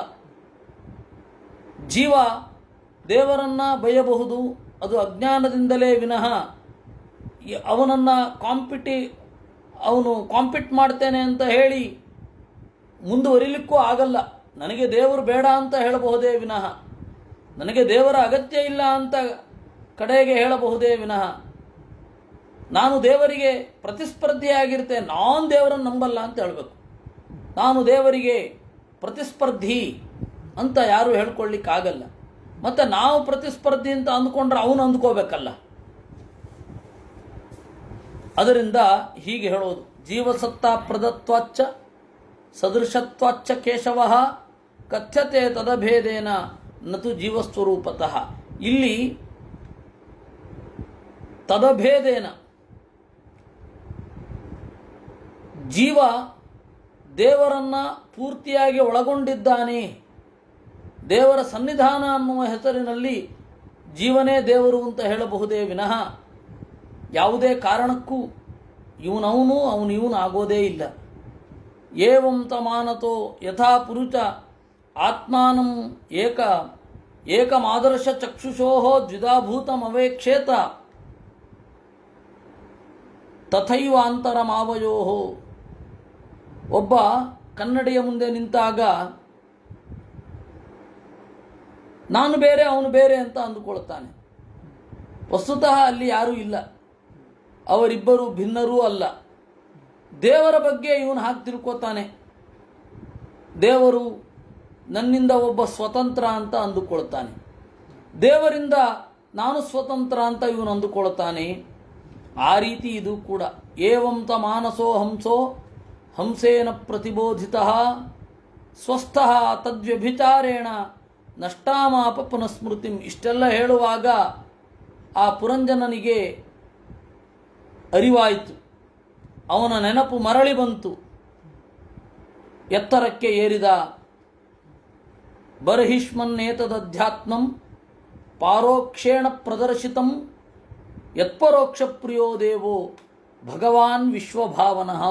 ಜೀವ ದೇವರನ್ನು ಬಯಬಹುದು, ಅದು ಅಜ್ಞಾನದಿಂದಲೇ ವಿನಃ ಅವನು ಕಾಂಪಿಟ್ ಮಾಡ್ತೇನೆ ಅಂತ ಹೇಳಿ ಮುಂದುವರಿಲಿಕ್ಕೂ ಆಗಲ್ಲ. ನನಗೆ ದೇವರು ಬೇಡ ಅಂತ ಹೇಳಬಹುದೇ ವಿನಃ, ನನಗೆ ದೇವರ ಅಗತ್ಯ ಇಲ್ಲ ಅಂತ ಕಡೆಗೆ ಹೇಳಬಹುದೇ ವಿನಃ, ನಾನು ದೇವರಿಗೆ ಪ್ರತಿಸ್ಪರ್ಧಿಯಾಗಿರ್ತೇನೆ, ನಾನು ದೇವರನ್ನು ನಂಬಲ್ಲ ಅಂತ ಹೇಳಬೇಕು. ನಾನು ದೇವರಿಗೆ ಪ್ರತಿಸ್ಪರ್ಧಿ ಅಂತ ಯಾರು ಹೇಳ್ಕೊಳ್ಳಿಕ್ಕಾಗಲ್ಲ. ಮತ್ತು ನಾವು ಪ್ರತಿಸ್ಪರ್ಧಿ ಅಂತ ಅಂದ್ಕೊಂಡ್ರೆ ಅವನು ಅಂದ್ಕೋಬೇಕಲ್ಲ. ಅದರಿಂದ ಹೀಗೆ ಹೇಳೋದು, ಜೀವಸತ್ತಾ ಪ್ರದತ್ವಾಚ್ಚ ಸದೃಶತ್ವಾಚ್ಚ ಕೇಶವ ಕಥ್ಯತೆ ತದಭೇದೇನ ನತು ಜೀವಸ್ವರೂಪತಃ. ಇಲ್ಲಿ ತದಭೇದೇನ, ಜೀವ ದೇವರನ್ನು ಪೂರ್ತಿಯಾಗಿ ಒಳಗೊಂಡಿದ್ದಾನೆ. ದೇವರ ಸನ್ನಿಧಾನ ಅನ್ನುವ ಹೆಸರಿನಲ್ಲಿ ಜೀವನೇ ದೇವರು ಅಂತ ಹೇಳಬಹುದೇ ವಿನಃ ಯಾವುದೇ ಕಾರಣಕ್ಕೂ ಇವನವನು ಇವನು ಆಗೋದೇ ಇಲ್ಲ. ಏವಂ ತಮಾನತೋ ಯಥಾ ಪುರುಷ ಆತ್ಮಾನಂ ಏಕಮಾದರ್ಶ ಚಕ್ಷುಷೋ ದ್ವಿಧಾಭೂತಮವೇಕ್ಷೇತ ತಥೈವಾಂತರಮಾವಯೋ. ಒಬ್ಬ ಕನ್ನಡಿಯ ಮುಂದೆ ನಿಂತಾಗ ನಾನು ಬೇರೆ ಅವನು ಬೇರೆ ಅಂತ ಅಂದುಕೊಳ್ತಾನೆ. ವಸ್ತುತಃ ಅಲ್ಲಿ ಯಾರೂ ಇಲ್ಲ, ಅವರಿಬ್ಬರು ಭಿನ್ನರೂ ಅಲ್ಲ. ದೇವರ ಬಗ್ಗೆ ಇವನು ಹಾಕಿ ತಿಳ್ಕೊತಾನೆ. ದೇವರು ನನ್ನಿಂದ ಒಬ್ಬ ಸ್ವತಂತ್ರ ಅಂತ ಅಂದುಕೊಳ್ತಾನೆ, ದೇವರಿಂದ ನಾನು ಸ್ವತಂತ್ರ ಅಂತ ಇವನು ಅಂದುಕೊಳ್ತಾನೆ. ಆ ರೀತಿ ಇದು ಕೂಡ. ಏವಂ ತ ಮಾನಸೋ ಹಂಸೋ ಹಂಸೇನ ಪ್ರತಿಬೋಧಿತಃ ಸ್ವಸ್ಥಃ ತದ್ವ್ಯಭಿಚಾರೇಣ ನಷ್ಟಾಮಾಪ ಪುನಃಸ್ಮೃತಿಂ. ಇಷ್ಟೆಲ್ಲ ಹೇಳುವಾಗ ಆ ಪುರಂಜನನಿಗೆ ಅರಿವಾಯಿತು, ಅವನ ನೆನಪು ಮರಳಿ ಬಂತು. ಎತ್ತರಕ್ಕೆ ಏರಿದ. ಬರ್ಹಿಷ್ಮನ್ನೇತದಧ್ಯಾತ್ಮಂ ಪಾರೋಕ್ಷೇಣ ಪ್ರದರ್ಶಿತಂ ಯತ್ಪರೋಕ್ಷ ಪ್ರಿಯೋ ದೇವೋ ಭಗವಾನ್ ವಿಶ್ವಭಾವನಃ.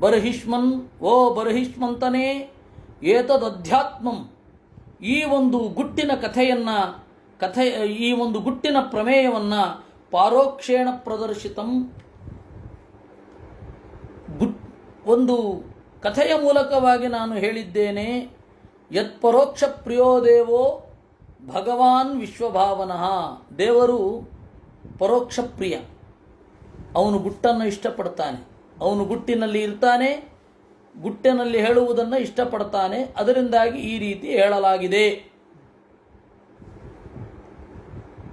ಬರ್ಹಿಷ್ಮನ್, ಓ ಬರ್ಹಿಷ್ಮಂತನೇ, ಏತದಧ್ಯಾತ್ಮಂ, ಈ ಒಂದು ಗುಟ್ಟಿನ ಕಥೆಯನ್ನು ಈ ಒಂದು ಗುಟ್ಟಿನ ಪ್ರಮೇಯವನ್ನು ಪಾರೋಕ್ಷೇಣ ಪ್ರದರ್ಶಿತಂ, ಒಂದು ಕಥೆಯ ಮೂಲಕವಾಗಿ ನಾನು ಹೇಳಿದ್ದೇನೆ. ಯತ್ಪರೋಕ್ಷ ಪ್ರಿಯೋ ದೇವೋ ಭಗವಾನ್ ವಿಶ್ವಭಾವನಃ, ದೇವರು ಪರೋಕ್ಷ ಪ್ರಿಯ, ಅವನು ಗುಟ್ಟನ್ನು ಇಷ್ಟಪಡ್ತಾನೆ, ಅವನು ಗುಟ್ಟಿನಲ್ಲಿ ಇರ್ತಾನೆ, ಗುಟ್ಟಿನಲ್ಲಿ ಹೇಳುವುದನ್ನು ಇಷ್ಟಪಡ್ತಾನೆ. ಅದರಿಂದಾಗಿ ಈ ರೀತಿ ಹೇಳಲಾಗಿದೆ.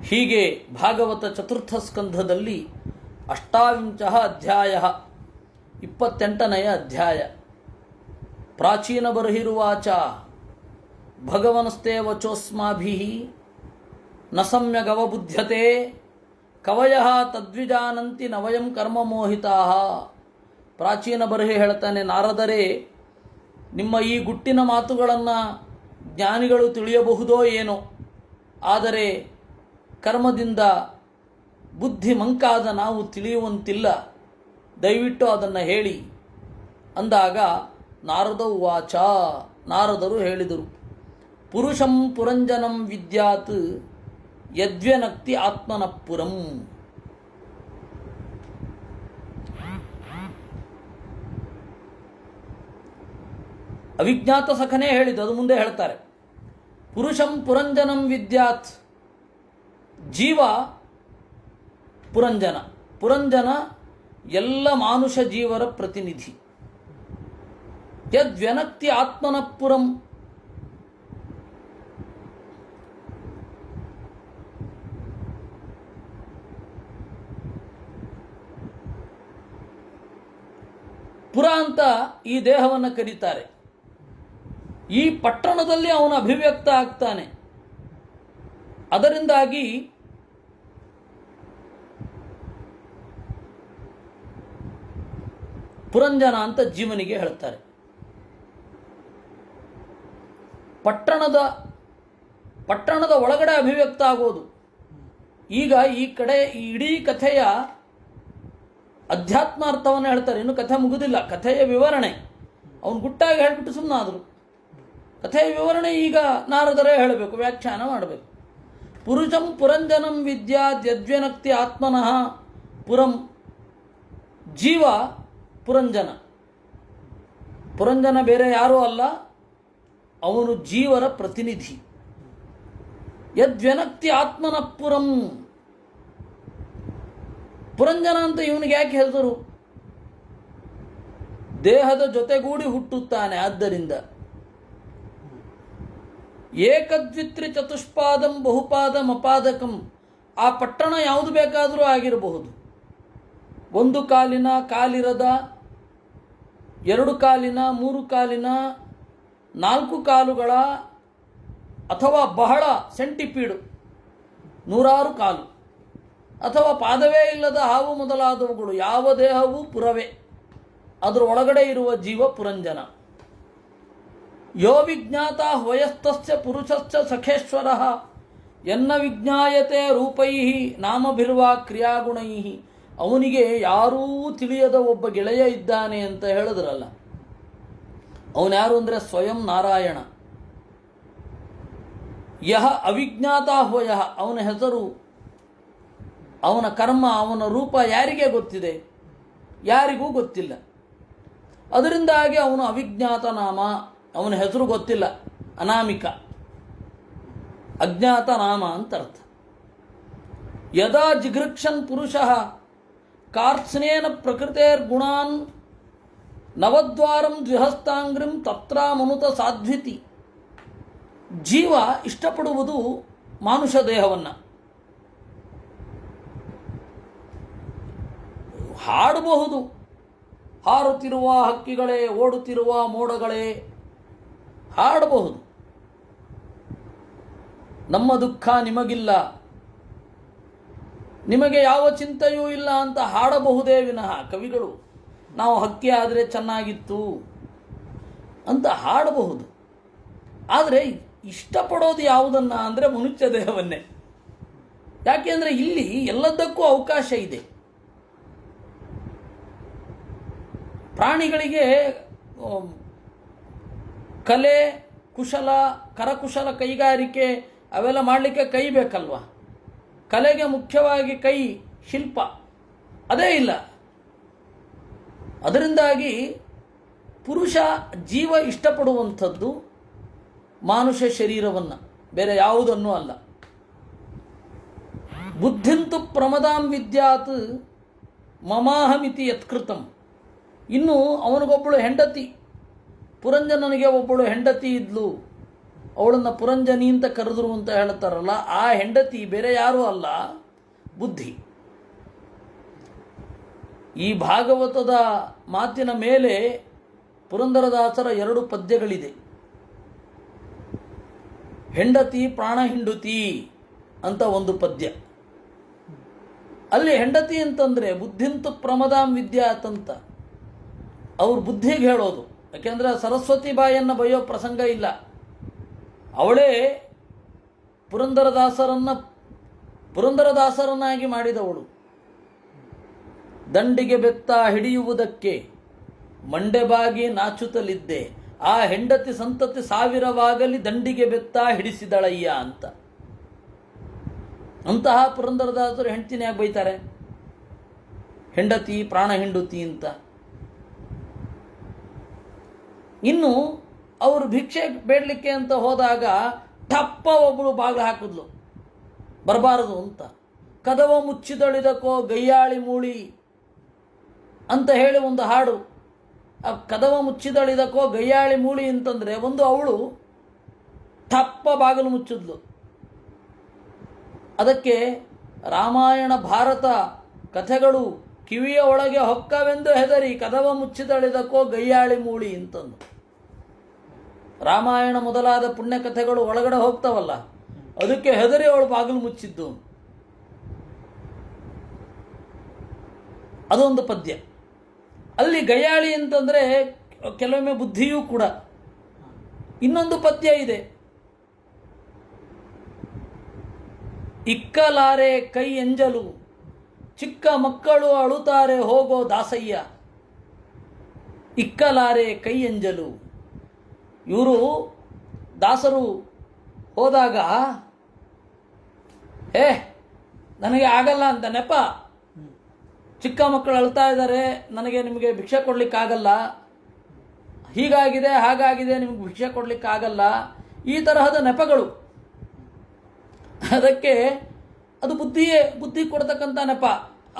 ಹೀಗೆ ಭಾಗವತ ಚತುರ್ಥ ಸ್ಕಂಧದಲ್ಲಿ ಅಷ್ಟಾವಿಂಶಃ ಅಧ್ಯಾಯ, 28ನೆಯ ಅಧ್ಯಾಯ. ಪ್ರಾಚೀನ ಬರ್ಹಿರುವಾಚ ಭಗವನಸ್ತೆ ವಚೋಸ್ಮಾಭಿಃ ನ ಸಮ್ಯಗವಬುಧ್ಯತೆ ಕವಯಃ ತದ್ವಿಜಾನಂತಿ ನ ವಯಂ ಕರ್ಮ ಮೋಹಿತಾಃ. ಪ್ರಾಚೀನ ಬರ್ಹಿ ಹೇಳ್ತಾನೆ, ನಾರದರೇ, ನಿಮ್ಮ ಈ ಗುಟ್ಟಿನ ಮಾತುಗಳನ್ನು ಜ್ಞಾನಿಗಳು ತಿಳಿಯಬಹುದೋ ಏನೋ, ಆದರೆ ಕರ್ಮದಿಂದ ಬುದ್ಧಿ ಮಂಕಾದ ನಾವು ತಿಳಿಯುವಂತಿಲ್ಲ, ದಯವಿಟ್ಟು ಅದನ್ನು ಹೇಳಿ ಅಂದಾಗ ನಾರದ ಉವಾಚ, ನಾರದರು ಹೇಳಿದರು, ಪುರುಷಂ ಪುರಂಜನಂ ವಿದ್ಯಾತ್ ಯದ್ವ್ಯನಕ್ತಿ ಆತ್ಮನಃಪುರಂ. ಅವಿಜ್ಞಾತ ಸಖನೇ ಹೇಳಿದ್ದು, ಅದು ಮುಂದೆ ಹೇಳ್ತಾರೆ. ಪುರುಷಂ ಪುರಂಜನಂ ವಿದ್ಯಾತ್, ಜೀವ ಪುರಂಜನ, ಪುರಂಜನ ಎಲ್ಲ ಮಾನುಷ ಜೀವರ ಪ್ರತಿನಿಧಿ. ಯದ್ವ್ಯನಕ್ತಿ ಆತ್ಮನಃಪುರಂ, ಪುರ ಅಂತ ಈ ದೇಹವನ್ನು ಕರೀತಾರೆ. ಈ ಪಟ್ಟಣದಲ್ಲಿ ಅವನು ಅಭಿವ್ಯಕ್ತ ಆಗ್ತಾನೆ. ಅದರಿಂದಾಗಿ ಪುರಂಜನ ಅಂತ ಜೀವನಿಗೆ ಹೇಳ್ತಾರೆ. ಪಟ್ಟಣದ ಒಳಗಡೆ ಅಭಿವ್ಯಕ್ತ ಆಗೋದು. ಈಗ ಈ ಕಡೆ ಈ ಇಡೀ ಕಥೆಯ ಅಧ್ಯಾತ್ಮಾರ್ಥವನ್ನು ಹೇಳ್ತಾರೆ. ಇನ್ನು ಕಥೆ ಮುಗುದಿಲ್ಲ, ಕಥೆಯ ವಿವರಣೆ ಅವನು ಗುಟ್ಟಾಗಿ ಹೇಳಿಬಿಟ್ಟು ಸುಮ್ಮನಾದರು. ಕಥೆಯ ವಿವರಣೆ ಈಗ ನಾರದರೇ ಹೇಳಬೇಕು, ವ್ಯಾಖ್ಯಾನ ಮಾಡಬೇಕು. ಪುರುಷಂ ಪುರಂಜನಂ ವಿದ್ಯಾದ್ ಯದ್ವ್ಯನಕ್ತಿ ಆತ್ಮನಃ ಪುರಂ, ಜೀವ ಪುರಂಜನ. ಪುರಂಜನ ಬೇರೆ ಯಾರೂ ಅಲ್ಲ, ಅವನು ಜೀವರ ಪ್ರತಿನಿಧಿ. ಯದ್ವ್ಯನಕ್ತಿ ಆತ್ಮನಃ ಪುರಂ, ಪುರಂಜನ ಅಂತ ಇವನಿಗೆ ಯಾಕೆ ಹೆಸರು? ದೇಹದ ಜೊತೆಗೂಡಿ ಹುಟ್ಟುತ್ತಾನೆ. ಆದ್ದರಿಂದ ಏಕದ್ವಿತ್ರಿ ಚತುಷ್ಪಾದಂ ಬಹುಪಾದಂ ಅಪಾದಕಂ, ಆ ಪಟ್ಟಣ ಯಾವುದು ಬೇಕಾದರೂ ಆಗಿರಬಹುದು. ಒಂದು ಕಾಲಿನ, ಕಾಲಿರದ, ಎರಡು ಕಾಲಿನ, ಮೂರು ಕಾಲಿನ, ನಾಲ್ಕು ಕಾಲುಗಳ, ಅಥವಾ ಬಹಳ ಸೆಂಟಿಪೀಡು, ನೂರಾರು ಕಾಲು, ಅಥವಾ ಪಾದವೇ ಇಲ್ಲದ ಹಾವು ಮೊದಲಾದವುಗಳು, ಯಾವ ದೇಹವೂ ಪುರವೇ. ಅದರ ಒಳಗಡೆ ಇರುವ ಜೀವ ಪುರಂಜನ. ಯೋ ವಿಜ್ಞಾತ ವಯಸ್ತಸ್ಯ ಪುರುಷಸ್ಯ ಸಖೇಶ್ವರಃ ಎನ್ನ ವಿಜ್ಞಾಯತೆ ರೂಪೈಃ ನಾಮಭಿರ್ವಾ ಕ್ರಿಯಾಗುಣೈಃ. ಅವನಿಗೆ ಯಾರೂ ತಿಳಿಯದ ಒಬ್ಬ ಗೆಳೆಯ ಇದ್ದಾನೆ ಅಂತ ಹೇಳಿದ್ರಲ್ಲ, ಅವನ್ಯಾರು ಅಂದರೆ ಸ್ವಯಂ ನಾರಾಯಣ. ಯಹ ಅವಿಜ್ಞಾತ ಹ್ವಯಃ, ಅವನ ಹೆಸರು, ಅವನ ಕರ್ಮ, ಅವನ ರೂಪ ಯಾರಿಗೆ ಗೊತ್ತಿದೆ? ಯಾರಿಗೂ ಗೊತ್ತಿಲ್ಲ. ಅದರಿಂದಾಗಿ ಅವನು ಅವಿಜ್ಞಾತ ನಾಮ, ಅವನ ಹೆಸರು ಗೊತ್ತಿಲ್ಲ, ಅನಾಮಿಕ, ಅಜ್ಞಾತ ನಾಮ ಅಂತ ಅರ್ಥ. ಯದಾ ಜಿಘೃಕ್ಷನ್ ಪುರುಷಃ ಕಾರ್ತ್ಸ್ನೇನ ಪ್ರಕೃತೇರ್ಗುಣಾನ್ ನವದ್ವಾರಂ ದ್ವಿಹಸ್ತಾಂಗ್ರಿಂ ತತ್ರಾಮನುತ ಸಾಧ್ವಿತಿ. ಜೀವ ಇಷ್ಟಪಡುವುದು ಮಾನುಷ ದೇಹವನ್ನು. ಹಾಡಬಹುದು, ಹಾರುತ್ತಿರುವ ಹಕ್ಕಿಗಳೇ, ಓಡುತ್ತಿರುವ ಮೋಡಗಳೇ, ಹಾಡಬಹುದು. ನಮ್ಮ ದುಃಖ ನಿಮಗಿಲ್ಲ, ನಿಮಗೆ ಯಾವ ಚಿಂತೆಯೂ ಇಲ್ಲ ಅಂತ ಹಾಡಬಹುದೇ ವಿನಃ ಕವಿಗಳು ನಾವು ಹಕ್ಕಿ ಆದರೆ ಚೆನ್ನಾಗಿತ್ತು ಅಂತ ಹಾಡಬಹುದು. ಆದರೆ ಇಷ್ಟಪಡೋದು ಯಾವುದನ್ನ ಅಂದರೆ ಮನುಷ್ಯ ದೇಹವನ್ನೇ. ಯಾಕೆಂದರೆ ಇಲ್ಲಿ ಎಲ್ಲದಕ್ಕೂ ಅವಕಾಶ ಇದೆ. ಪ್ರಾಣಿಗಳಿಗೆ ಕಲೆ ಕುಶಲ ಕರಕುಶಲ ಕೈಗಾರಿಕೆ ಅವೆಲ್ಲ ಮಾಡಲಿಕ್ಕೆ ಕೈ ಬೇಕಲ್ವ. ಕಲೆಗೆ ಮುಖ್ಯವಾಗಿ ಕೈ, ಶಿಲ್ಪ ಅದೇ ಇಲ್ಲ. ಅದರಿಂದಾಗಿ ಪುರುಷ ಜೀವ ಇಷ್ಟಪಡುವಂಥದ್ದು ಮಾನುಷ ಶರೀರವನ್ನು, ಬೇರೆ ಯಾವುದನ್ನೂ ಅಲ್ಲ. ಬುದ್ಧಿಂತು ಪ್ರಮದಾಂ ವಿದ್ಯಾತ್ ಮಮಾಹಮಿತಿ ಯತ್ಕೃತಂ. ಇನ್ನು ಅವನಿಗೊಬ್ಬಳು ಹೆಂಡತಿ, ಪುರಂಜನನಿಗೆ ಒಬ್ಬಳು ಹೆಂಡತಿ ಇದ್ಲು, ಅವಳನ್ನು ಪುರಂಜನಿ ಅಂತ ಕರೆದ್ರು ಅಂತ ಹೇಳ್ತಾರಲ್ಲ, ಆ ಹೆಂಡತಿ ಬೇರೆ ಯಾರೂ ಅಲ್ಲ, ಬುದ್ಧಿ. ಈ ಭಾಗವತದ ಮಾತಿನ ಮೇಲೆ ಪುರಂದರದಾಸರ 2 ಪದ್ಯಗಳಿದೆ. ಹೆಂಡತಿ ಪ್ರಾಣ ಹಿಂಡುತಿ ಅಂತ ಒಂದು ಪದ್ಯ. ಅಲ್ಲಿ ಹೆಂಡತಿ ಅಂತಂದರೆ ಬುದ್ಧಿಂತು ಪ್ರಮದಾಂ ವಿದ್ಯಾತ್ ಅಂತ ಅವ್ರ ಬುದ್ಧಿಗೆ ಹೇಳೋದು. ಯಾಕೆಂದರೆ ಸರಸ್ವತಿ ಬಾಯನ್ನು ಬಯ್ಯೋ ಪ್ರಸಂಗ ಇಲ್ಲ. ಅವಳೇ ಪುರಂದರದಾಸರನ್ನಾಗಿ ಮಾಡಿದವಳು. ದಂಡಿಗೆ ಬೆತ್ತ ಹಿಡಿಯುವುದಕ್ಕೆ ಮಂಡೆಬಾಗಿ ನಾಚುತ್ತಲಿದ್ದೆ, ಆ ಹೆಂಡತಿ ಸಂತತಿ ಸಾವಿರವಾಗಲಿ ದಂಡಿಗೆ ಬೆತ್ತ ಹಿಡಿಸಿದಳಯ್ಯ ಅಂತ. ಅಂತಹ ಪುರಂದರದಾಸರು ಹೆಂಡತಿನ ಯಾಕೆ ಬೈತಾರೆ? ಹೆಂಡತಿ ಪ್ರಾಣ ಹಿಂಡುತಿ ಅಂತ. ಇನ್ನು ಅವರು ಭಿಕ್ಷೆ ಬೇಡಲಿಕ್ಕೆ ಅಂತ ಹೋದಾಗ ಟಪ್ಪ ಒಬ್ಬಳು ಬಾಗಿಲು ಹಾಕಿದ್ಲು, ಬರಬಾರದು ಅಂತ. ಕದವ ಮುಚ್ಚಿದಳಿದಕೋ ಗಯ್ಯಾಳಿ ಮೂಳಿ ಅಂತ ಹೇಳಿ ಒಂದು ಹಾಡು. ಆ ಕದವ ಮುಚ್ಚಿದಳಿದಕೋ ಗಯ್ಯಾಳಿ ಮೂಳಿ ಅಂತಂದರೆ ಒಂದು ಅವಳು ಟಪ್ಪ ಬಾಗಿಲು ಮುಚ್ಚಿದ್ಲು. ಅದಕ್ಕೆ ರಾಮಾಯಣ ಭಾರತ ಕಥೆಗಳು ಕಿವಿಯ ಒಳಗೆ ಹೊಕ್ಕವೆಂದು ಹೆದರಿ ಕದವ ಮುಚ್ಚಿದಳಿದಕೋ ಗಯ್ಯಾಳಿ ಮೂಳಿ ಅಂತಂದು. ರಾಮಾಯಣ ಮೊದಲಾದ ಪುಣ್ಯಕಥೆಗಳು ಒಳಗಡೆ ಹೋಗ್ತಾವಲ್ಲ, ಅದಕ್ಕೆ ಹೆದರಿ ಅವಳು ಬಾಗಿಲು ಮುಚ್ಚಿದ್ದು. ಅದೊಂದು ಪದ್ಯ. ಅಲ್ಲಿ ಗಯ್ಯಾಳಿ ಅಂತಂದರೆ ಕೆಲವೊಮ್ಮೆ ಬುದ್ಧಿಯೂ ಕೂಡ. ಇನ್ನೊಂದು ಪದ್ಯ ಇದೆ, ಇಕ್ಕಲಾರೆ ಕೈ ಎಂಜಲು ಚಿಕ್ಕ ಮಕ್ಕಳು ಅಳುತ್ತಾರೆ ಹೋಗೋ ದಾಸಯ್ಯ. ಇಕ್ಕಲಾರೆ ಕೈ ಎಂಜಲು. ಇವರು ದಾಸರು ಹೋದಾಗ ನನಗೆ ಆಗಲ್ಲ ಅಂತ ನೆಪ, ಚಿಕ್ಕ ಮಕ್ಕಳು ಅಳ್ತಾ ಇದ್ದಾರೆ, ನನಗೆ ನಿಮಗೆ ಭಿಕ್ಷೆ ಕೊಡಲಿಕ್ಕಾಗಲ್ಲ, ಹೀಗಾಗಿದೆ ಹಾಗಾಗಿದೆ, ನಿಮಗೆ ಭಿಕ್ಷೆ ಕೊಡಲಿಕ್ಕಾಗಲ್ಲ, ಈ ತರಹದ ನೆಪಗಳು. ಅದಕ್ಕೆ ಅದು ಬುದ್ಧಿ ಕೊಡ್ತಕ್ಕಂಥ ನೆಪ.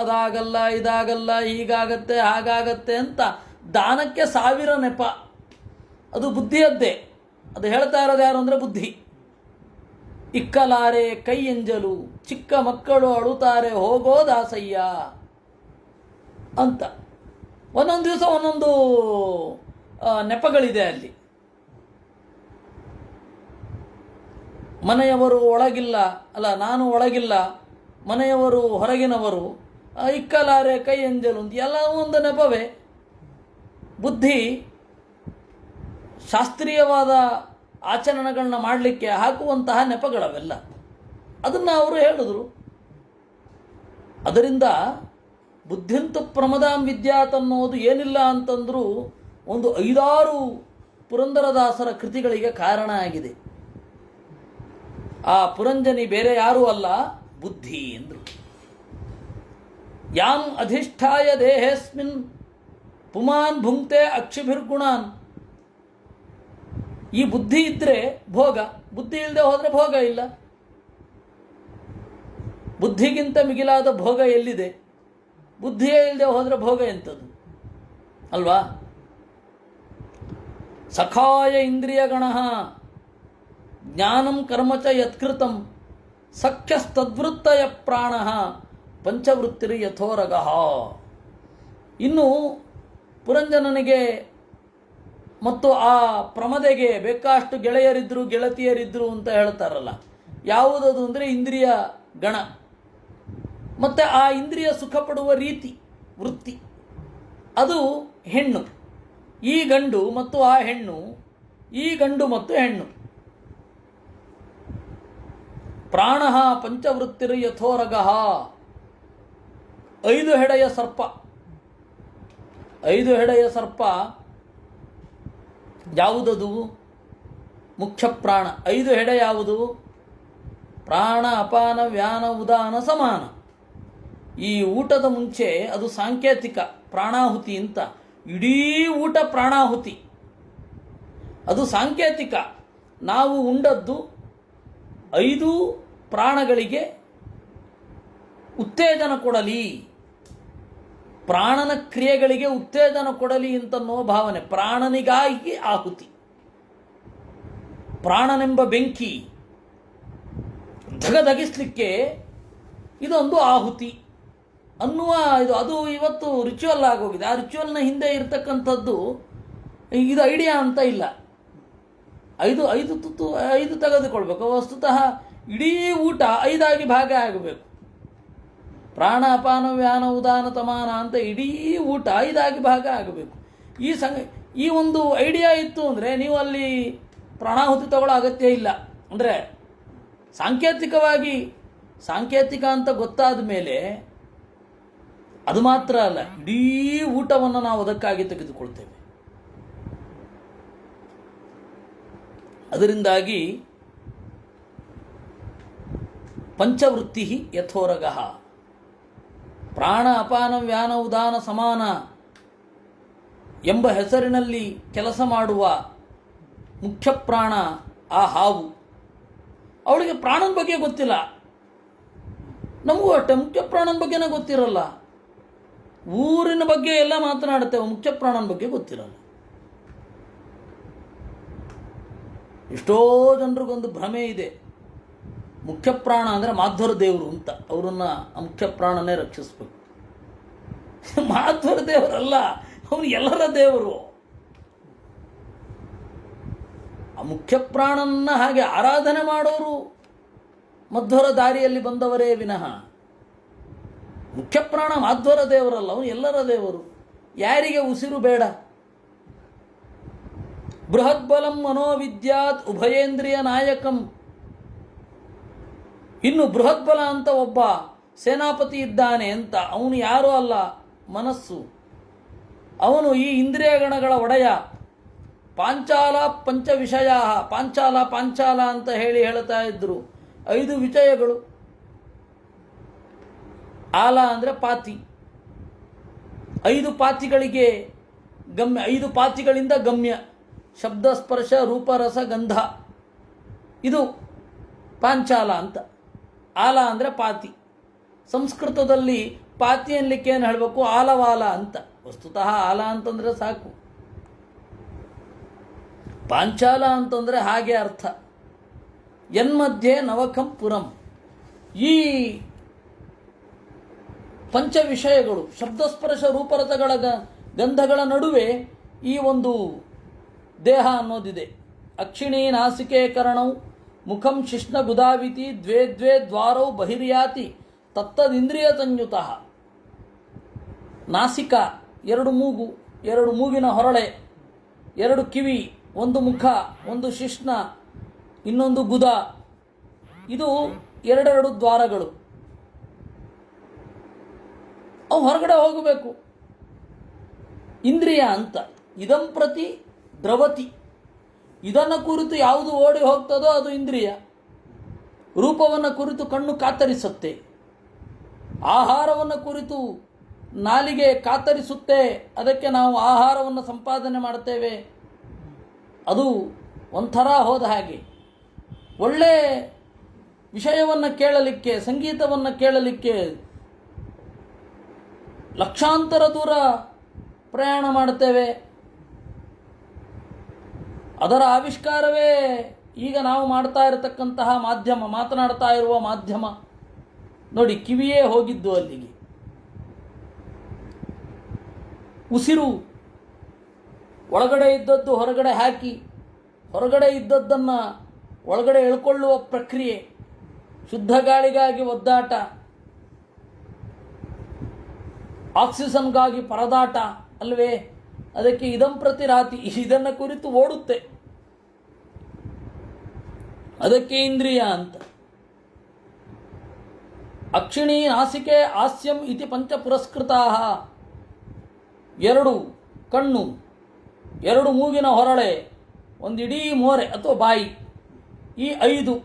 ಅದಾಗಲ್ಲ ಇದಾಗಲ್ಲ ಹೀಗಾಗತ್ತೆ ಹಾಗಾಗತ್ತೆ ಅಂತ ದಾನಕ್ಕೆ 1000 ನೆಪ. ಅದು ಬುದ್ಧಿಯದ್ದೇ. ಅದು ಹೇಳ್ತಾ ಇರೋದು ಯಾರು ಅಂದರೆ ಬುದ್ಧಿ. ಇಕ್ಕಲಾರೆ ಕೈ ಎಂಜಲು ಚಿಕ್ಕ ಮಕ್ಕಳು ಅಳುತ್ತಾರೆ ಹೋಗೋ ದಾಸಯ್ಯ ಅಂತ. ಒಂದೊಂದು ದಿವಸ ಒಂದೊಂದು ನೆಪಗಳಿದೆ ಅಲ್ಲಿ. ಮನೆಯವರು ಒಳಗಿಲ್ಲ, ಅಲ್ಲ ನಾನು ಒಳಗಿಲ್ಲ, ಮನೆಯವರು ಹೊರಗಿನವರು, ಇಕ್ಕಲಾರೆ ಕೈ ಎಂಜಲು ಅಂತ ಎಲ್ಲ ಒಂದು ನೆಪವೇ. ಬುದ್ಧಿ ಶಾಸ್ತ್ರೀಯವಾದ ಆಚರಣೆಗಳನ್ನ ಮಾಡಲಿಕ್ಕೆ ಹಾಕುವಂತಹ ನೆಪಗಳವೆಲ್ಲ. ಅದನ್ನು ಅವರು ಹೇಳಿದ್ರು. ಅದರಿಂದ ಬುದ್ಧಿಂತು ಪ್ರಮದಾಂ ವಿದ್ಯಾತ್ ಅನ್ನೋದು ಏನಿಲ್ಲ ಅಂತಂದರೂ ಒಂದು 5-6 ಪುರಂದರದಾಸರ ಕೃತಿಗಳಿಗೆ ಕಾರಣ ಆಗಿದೆ. ಆ ಪುರಂಜನಿ ಬೇರೆ ಯಾರೂ ಅಲ್ಲ, ಬುದ್ಧಿ ಎಂದರು. ಯಾಂ ಅಧಿಷ್ಠಾಯ ದೇಹೇಸ್ಮಿನ್ ಪುಮಾನ್ ಭುಂಕ್ತೆ ಅಕ್ಷಿಭಿರ್ಗುಣಾನ್. ಈ ಬುದ್ಧಿ ಇದ್ದರೆ ಭೋಗ, ಬುದ್ಧಿ ಇಲ್ಲದೆ ಹೋದರೆ ಭೋಗ ಇಲ್ಲ. ಬುದ್ಧಿಗಿಂತ ಮಿಗಿಲಾದ ಭೋಗ ಎಲ್ಲಿದೆ? ಬುದ್ಧಿಯೇ ಇಲ್ಲದೆ ಹೋದರೆ ಭೋಗ ಎಂಥದ್ದು ಅಲ್ವಾ? ಸಖಾಯ ಇಂದ್ರಿಯಗಣಃ ಜ್ಞಾನಂ ಕರ್ಮಚ ಯತ್ಕೃತಂ ಸಖ್ಯಸ್ತದ್ವೃತ್ತಯ ಪ್ರಾಣಃ ಪಂಚವೃತ್ತಿರಿ ಯಥೋರಗಃ. ಇನ್ನು ಪುರಂಜನನಿಗೆ ಮತ್ತು ಆ ಪ್ರಮದೆಗೆ ಬೇಕಾಷ್ಟು ಗೆಳೆಯರಿದ್ದರು ಗೆಳತಿಯರಿದ್ದರು ಅಂತ ಹೇಳ್ತಾರಲ್ಲ, ಯಾವುದದು ಅಂದರೆ ಇಂದ್ರಿಯ ಗಣ. ಮತ್ತು ಆ ಇಂದ್ರಿಯ ಸುಖ ಪಡುವ ರೀತಿ ವೃತ್ತಿ ಅದು ಹೆಣ್ಣು. ಈ ಗಂಡು ಮತ್ತು ಆ ಹೆಣ್ಣು, ಈ ಗಂಡು ಮತ್ತು ಹೆಣ್ಣು. ಪ್ರಾಣ ಪಂಚವೃತ್ತಿರ್ ಯಥೋರಗ. 5 ಹೆಡೆಯ ಸರ್ಪ. 5 ಹೆಡೆಯ ಸರ್ಪ ಯಾವುದದು? ಮುಖ್ಯ ಪ್ರಾಣ. 5 ಹೆಡೆ ಯಾವುದು? ಪ್ರಾಣ, ಅಪಾನ, ವ್ಯಾನ, ಉದಾನ, ಸಮಾನ. ಈ ಊಟದ ಮುಂಚೆ ಅದು ಸಾಂಕೇತಿಕ ಪ್ರಾಣಾಹುತಿ ಅಂತ. ಇಡೀ ಊಟ ಪ್ರಾಣಾಹುತಿ, ಅದು ಸಾಂಕೇತಿಕ. ನಾವು ಉಂಡದ್ದು 5 ಪ್ರಾಣಗಳಿಗೆ ಉತ್ತೇಜನ ಕೊಡಲಿ, ಪ್ರಾಣನ ಕ್ರಿಯೆಗಳಿಗೆ ಉತ್ತೇಜನ ಕೊಡಲಿ ಅಂತನ್ನೋ ಭಾವನೆ. ಪ್ರಾಣನಿಗಾಗಿ ಆಹುತಿ. ಪ್ರಾಣನೆಂಬ ಬೆಂಕಿ ಧಗಧಗಿಸ್ಲಿಕ್ಕೆ ಇದೊಂದು ಆಹುತಿ ಅನ್ನುವ ಅದು ಇವತ್ತು ರಿಚುವಲ್ ಆಗೋಗಿದೆ. ಆ ರಿಚುವಲ್ನ ಹಿಂದೆ ಇರತಕ್ಕಂಥದ್ದು ಇದು ಐಡಿಯಾ ಅಂತ ಇಲ್ಲ. 5 ತುತ್ತು 5 ತೆಗೆದುಕೊಳ್ಬೇಕು. ವಸ್ತುತಃ ಇಡೀ ಊಟ 5 ಭಾಗ ಆಗಬೇಕು. ಪ್ರಾಣ, ಅಪಾನ, ವ್ಯಾನ, ಉದಾನ, ತಮಾನ ಅಂತ ಇಡೀ ಊಟ 5 ಭಾಗ ಆಗಬೇಕು. ಈ ಒಂದು ಐಡಿಯಾ ಇತ್ತು ಅಂದರೆ ನೀವು ಅಲ್ಲಿ ಪ್ರಾಣಾಹುತಿ ತಗೊಳ್ಳೋ ಅಗತ್ಯ ಇಲ್ಲ. ಅಂದರೆ ಸಾಂಕೇತಿಕವಾಗಿ ಸಾಂಕೇತಿಕ ಅಂತ ಗೊತ್ತಾದ ಮೇಲೆ ಅದು ಮಾತ್ರ ಅಲ್ಲ, ಇಡೀ ಊಟವನ್ನು ನಾವು ಅದಕ್ಕಾಗಿ ತೆಗೆದುಕೊಳ್ತೇವೆ. ಅದರಿಂದಾಗಿ ಪಂಚವೃತ್ತಿ ಯಥೋರಗ. ಪ್ರಾಣ, ಅಪಾನ, ವ್ಯಾನ, ಉದಾನ, ಸಮಾನ ಎಂಬ ಹೆಸರಿನಲ್ಲಿ ಕೆಲಸ ಮಾಡುವ ಮುಖ್ಯ ಪ್ರಾಣ ಆ ಹಾವು. ಅವಳಿಗೆ ಪ್ರಾಣನ ಬಗ್ಗೆ ಗೊತ್ತಿಲ್ಲ. ನಮಗೂ ಅಷ್ಟೇ ಮುಖ್ಯ ಪ್ರಾಣನ ಬಗ್ಗೆನೇ ಗೊತ್ತಿರಲ್ಲ. ಊರಿನ ಬಗ್ಗೆ ಎಲ್ಲ ಮಾತನಾಡ್ತೇವೆ, ಮುಖ್ಯ ಪ್ರಾಣನ ಬಗ್ಗೆ ಗೊತ್ತಿರಲ್ಲ. ಎಷ್ಟೋ ಜನರಿಗೊಂದು ಭ್ರಮೆ ಇದೆ, ಮುಖ್ಯ ಪ್ರಾಣ ಅಂದರೆ ಮಾಧ್ವರ ದೇವರು ಅಂತ. ಅವರನ್ನು ಆ ಮುಖ್ಯ ಪ್ರಾಣನೇ ರಕ್ಷಿಸಬೇಕು. ಮಾಧ್ವರ ದೇವರಲ್ಲ, ಅವನು ಎಲ್ಲರ ದೇವರು. ಆ ಮುಖ್ಯ ಪ್ರಾಣನ್ನ ಹಾಗೆ ಆರಾಧನೆ ಮಾಡೋರು ಮಧ್ವರ ದಾರಿಯಲ್ಲಿ ಬಂದವರೇ ವಿನಃ ಮುಖ್ಯ ಪ್ರಾಣ ಮಾಧ್ವರ ದೇವರಲ್ಲ, ಅವನು ಎಲ್ಲರ ದೇವರು. ಯಾರಿಗೆ ಉಸಿರು ಬೇಡ. ಬೃಹದ್ಬಲಂ ಮನೋವಿದ್ಯಾತ್ ಉಭಯೇಂದ್ರಿಯ ನಾಯಕಂ. ಇನ್ನು ಬೃಹದ್ಬಲ ಅಂತ ಒಬ್ಬ ಸೇನಾಪತಿ ಇದ್ದಾನೆ ಅಂತ. ಅವನು ಯಾರೂ ಅಲ್ಲ, ಮನಸ್ಸು. ಅವನು ಈ ಇಂದ್ರಿಯ ಗಣಗಳ ಒಡೆಯ. ಪಾಂಚಾಲ ಪಂಚ ವಿಷಯ. ಪಾಂಚಾಲ ಪಾಂಚಾಲ ಅಂತ ಹೇಳ್ತಾ ಇದ್ರು. 5 ವಿಷಯಗಳು. ಆಲ ಅಂದರೆ ಪಾತಿ. 5 ಪಾತಿಗಳಿಗೆ ಗಮ್ಯ. 5 ಪಾತಿಗಳಿಂದ ಗಮ್ಯ. ಶಬ್ದ, ಸ್ಪರ್ಶ, ರೂಪ, ರಸ, ಗಂಧ. ಇದು ಪಾಂಚಾಲ ಅಂತ. ಆಲ ಅಂದರೆ ಪಾತಿ. ಸಂಸ್ಕೃತದಲ್ಲಿ ಪಾತಿ ಅನ್ಲಿಕ್ಕೆ ಏನು ಹೇಳಬೇಕು? ಆಲವಾಲ ಅಂತ. ವಸ್ತುತಃ ಆಲ ಅಂತಂದರೆ ಸಾಕು. ಪಾಂಚಾಲ ಅಂತಂದರೆ ಹಾಗೆ ಅರ್ಥ. ಯನ್ಮಧ್ಯೆ ನವಕಂ ಪುರಂ. ಈ ಪಂಚ ವಿಷಯಗಳು, ಶಬ್ದಸ್ಪರ್ಶ ರೂಪರಸಗಳ ಗಂಧಗಳ ನಡುವೆ ಈ ಒಂದು ದೇಹ ಅನ್ನೋದಿದೆ. ಅಕ್ಷಿಣಿ ನಾಸಿಕೆ ಕರಣೌ ಮುಖಂ ಶಿಷ್ಣ ಗುದಾವಿತಿ ದ್ವೇ ದ್ವೇ ದ್ವಾರೌ ಬಹಿರ್ಯಾತಿ ತತ್ತದಿಂದ್ರಿಯ ಸಂಯುತ. ನಾಸಿಕ 2 ಮೂಗು, 2 ಮೂಗಿನ ಹೊರಳೆ, 2 ಕಿವಿ, 1 ಮುಖ, 1 ಶಿಷ್ಣ, ಇನ್ನೊಂದು ಗುದ. ಇದು 2 ದ್ವಾರಗಳು. ಅವು ಹೊರಗಡೆ ಹೋಗಬೇಕು. ಇಂದ್ರಿಯ ಅಂತ. ಇದಂ ಪ್ರತಿ ದ್ರವತಿ. ಇದನ್ನು ಕುರಿತು ಯಾವುದು ಓಡಿ ಹೋಗ್ತದೋ ಅದು ಇಂದ್ರಿಯ. ರೂಪವನ್ನು ಕುರಿತು ಕಣ್ಣು ಕಾತರಿಸುತ್ತೆ. ಆಹಾರವನ್ನು ಕುರಿತು ನಾಲಿಗೆ ಕಾತರಿಸುತ್ತೆ. ಅದಕ್ಕೆ ನಾವು ಆಹಾರವನ್ನು ಸಂಪಾದನೆ ಮಾಡ್ತೇವೆ. ಅದು ಒಂಥರ ಹೋದ ಹಾಗೆ. ಒಳ್ಳೆ ವಿಷಯವನ್ನು ಕೇಳಲಿಕ್ಕೆ, ಸಂಗೀತವನ್ನು ಕೇಳಲಿಕ್ಕೆ ಲಕ್ಷಾಂತರ ದೂರ ಪ್ರಯಾಣ ಮಾಡ್ತೇವೆ. ಅದರ ಆವಿಷ್ಕಾರವೇ ಈಗ ನಾವು ಮಾಡ್ತಾ ಇರತಕ್ಕಂತಹ ಮಾಧ್ಯಮ, ಮಾತನಾಡ್ತಾ ಇರುವ ಮಾಧ್ಯಮ. ನೋಡಿ, ಕಿವಿಯೇ ಹೋಗಿದ್ದು ಅಲ್ಲಿಗೆ. ಉಸಿರು ಒಳಗಡೆ ಇದ್ದದ್ದು ಹೊರಗಡೆ ಹಾಕಿ, ಹೊರಗಡೆ ಇದ್ದದ್ದನ್ನು ಒಳಗಡೆ ಎಳ್ಕೊಳ್ಳುವ ಪ್ರಕ್ರಿಯೆ. ಶುದ್ಧ ಗಾಳಿಗಾಗಿ ಒದ್ದಾಟ. ಆಕ್ಸಿಜನ್ಗಾಗಿ ಪರದಾಟ ಅಲ್ವೇ, ಅದಕ್ಕೆ ಇದಂ ಪ್ರತಿ ರಾತಿ, ಇದನ್ನು ಕುರಿತು ಓಡುತ್ತೆ, ಅದಕ್ಕೆ ಇಂದ್ರಿಯ ಅಂತ. ಅಕ್ಷಿಣಿ ನಾಸಿಕೆ ಹಾಸ್ಯಂ ಇತಿ ಪಂಚ ಪುರಸ್ಕೃತಾ, ಎರಡು ಕಣ್ಣು, ಎರಡು ಮೂಗಿನ ಹೊರಳೆ, ಒಂದು ಇಡೀ ಮೋರೆ ಅಥವಾ ಬಾಯಿ, ಈ 5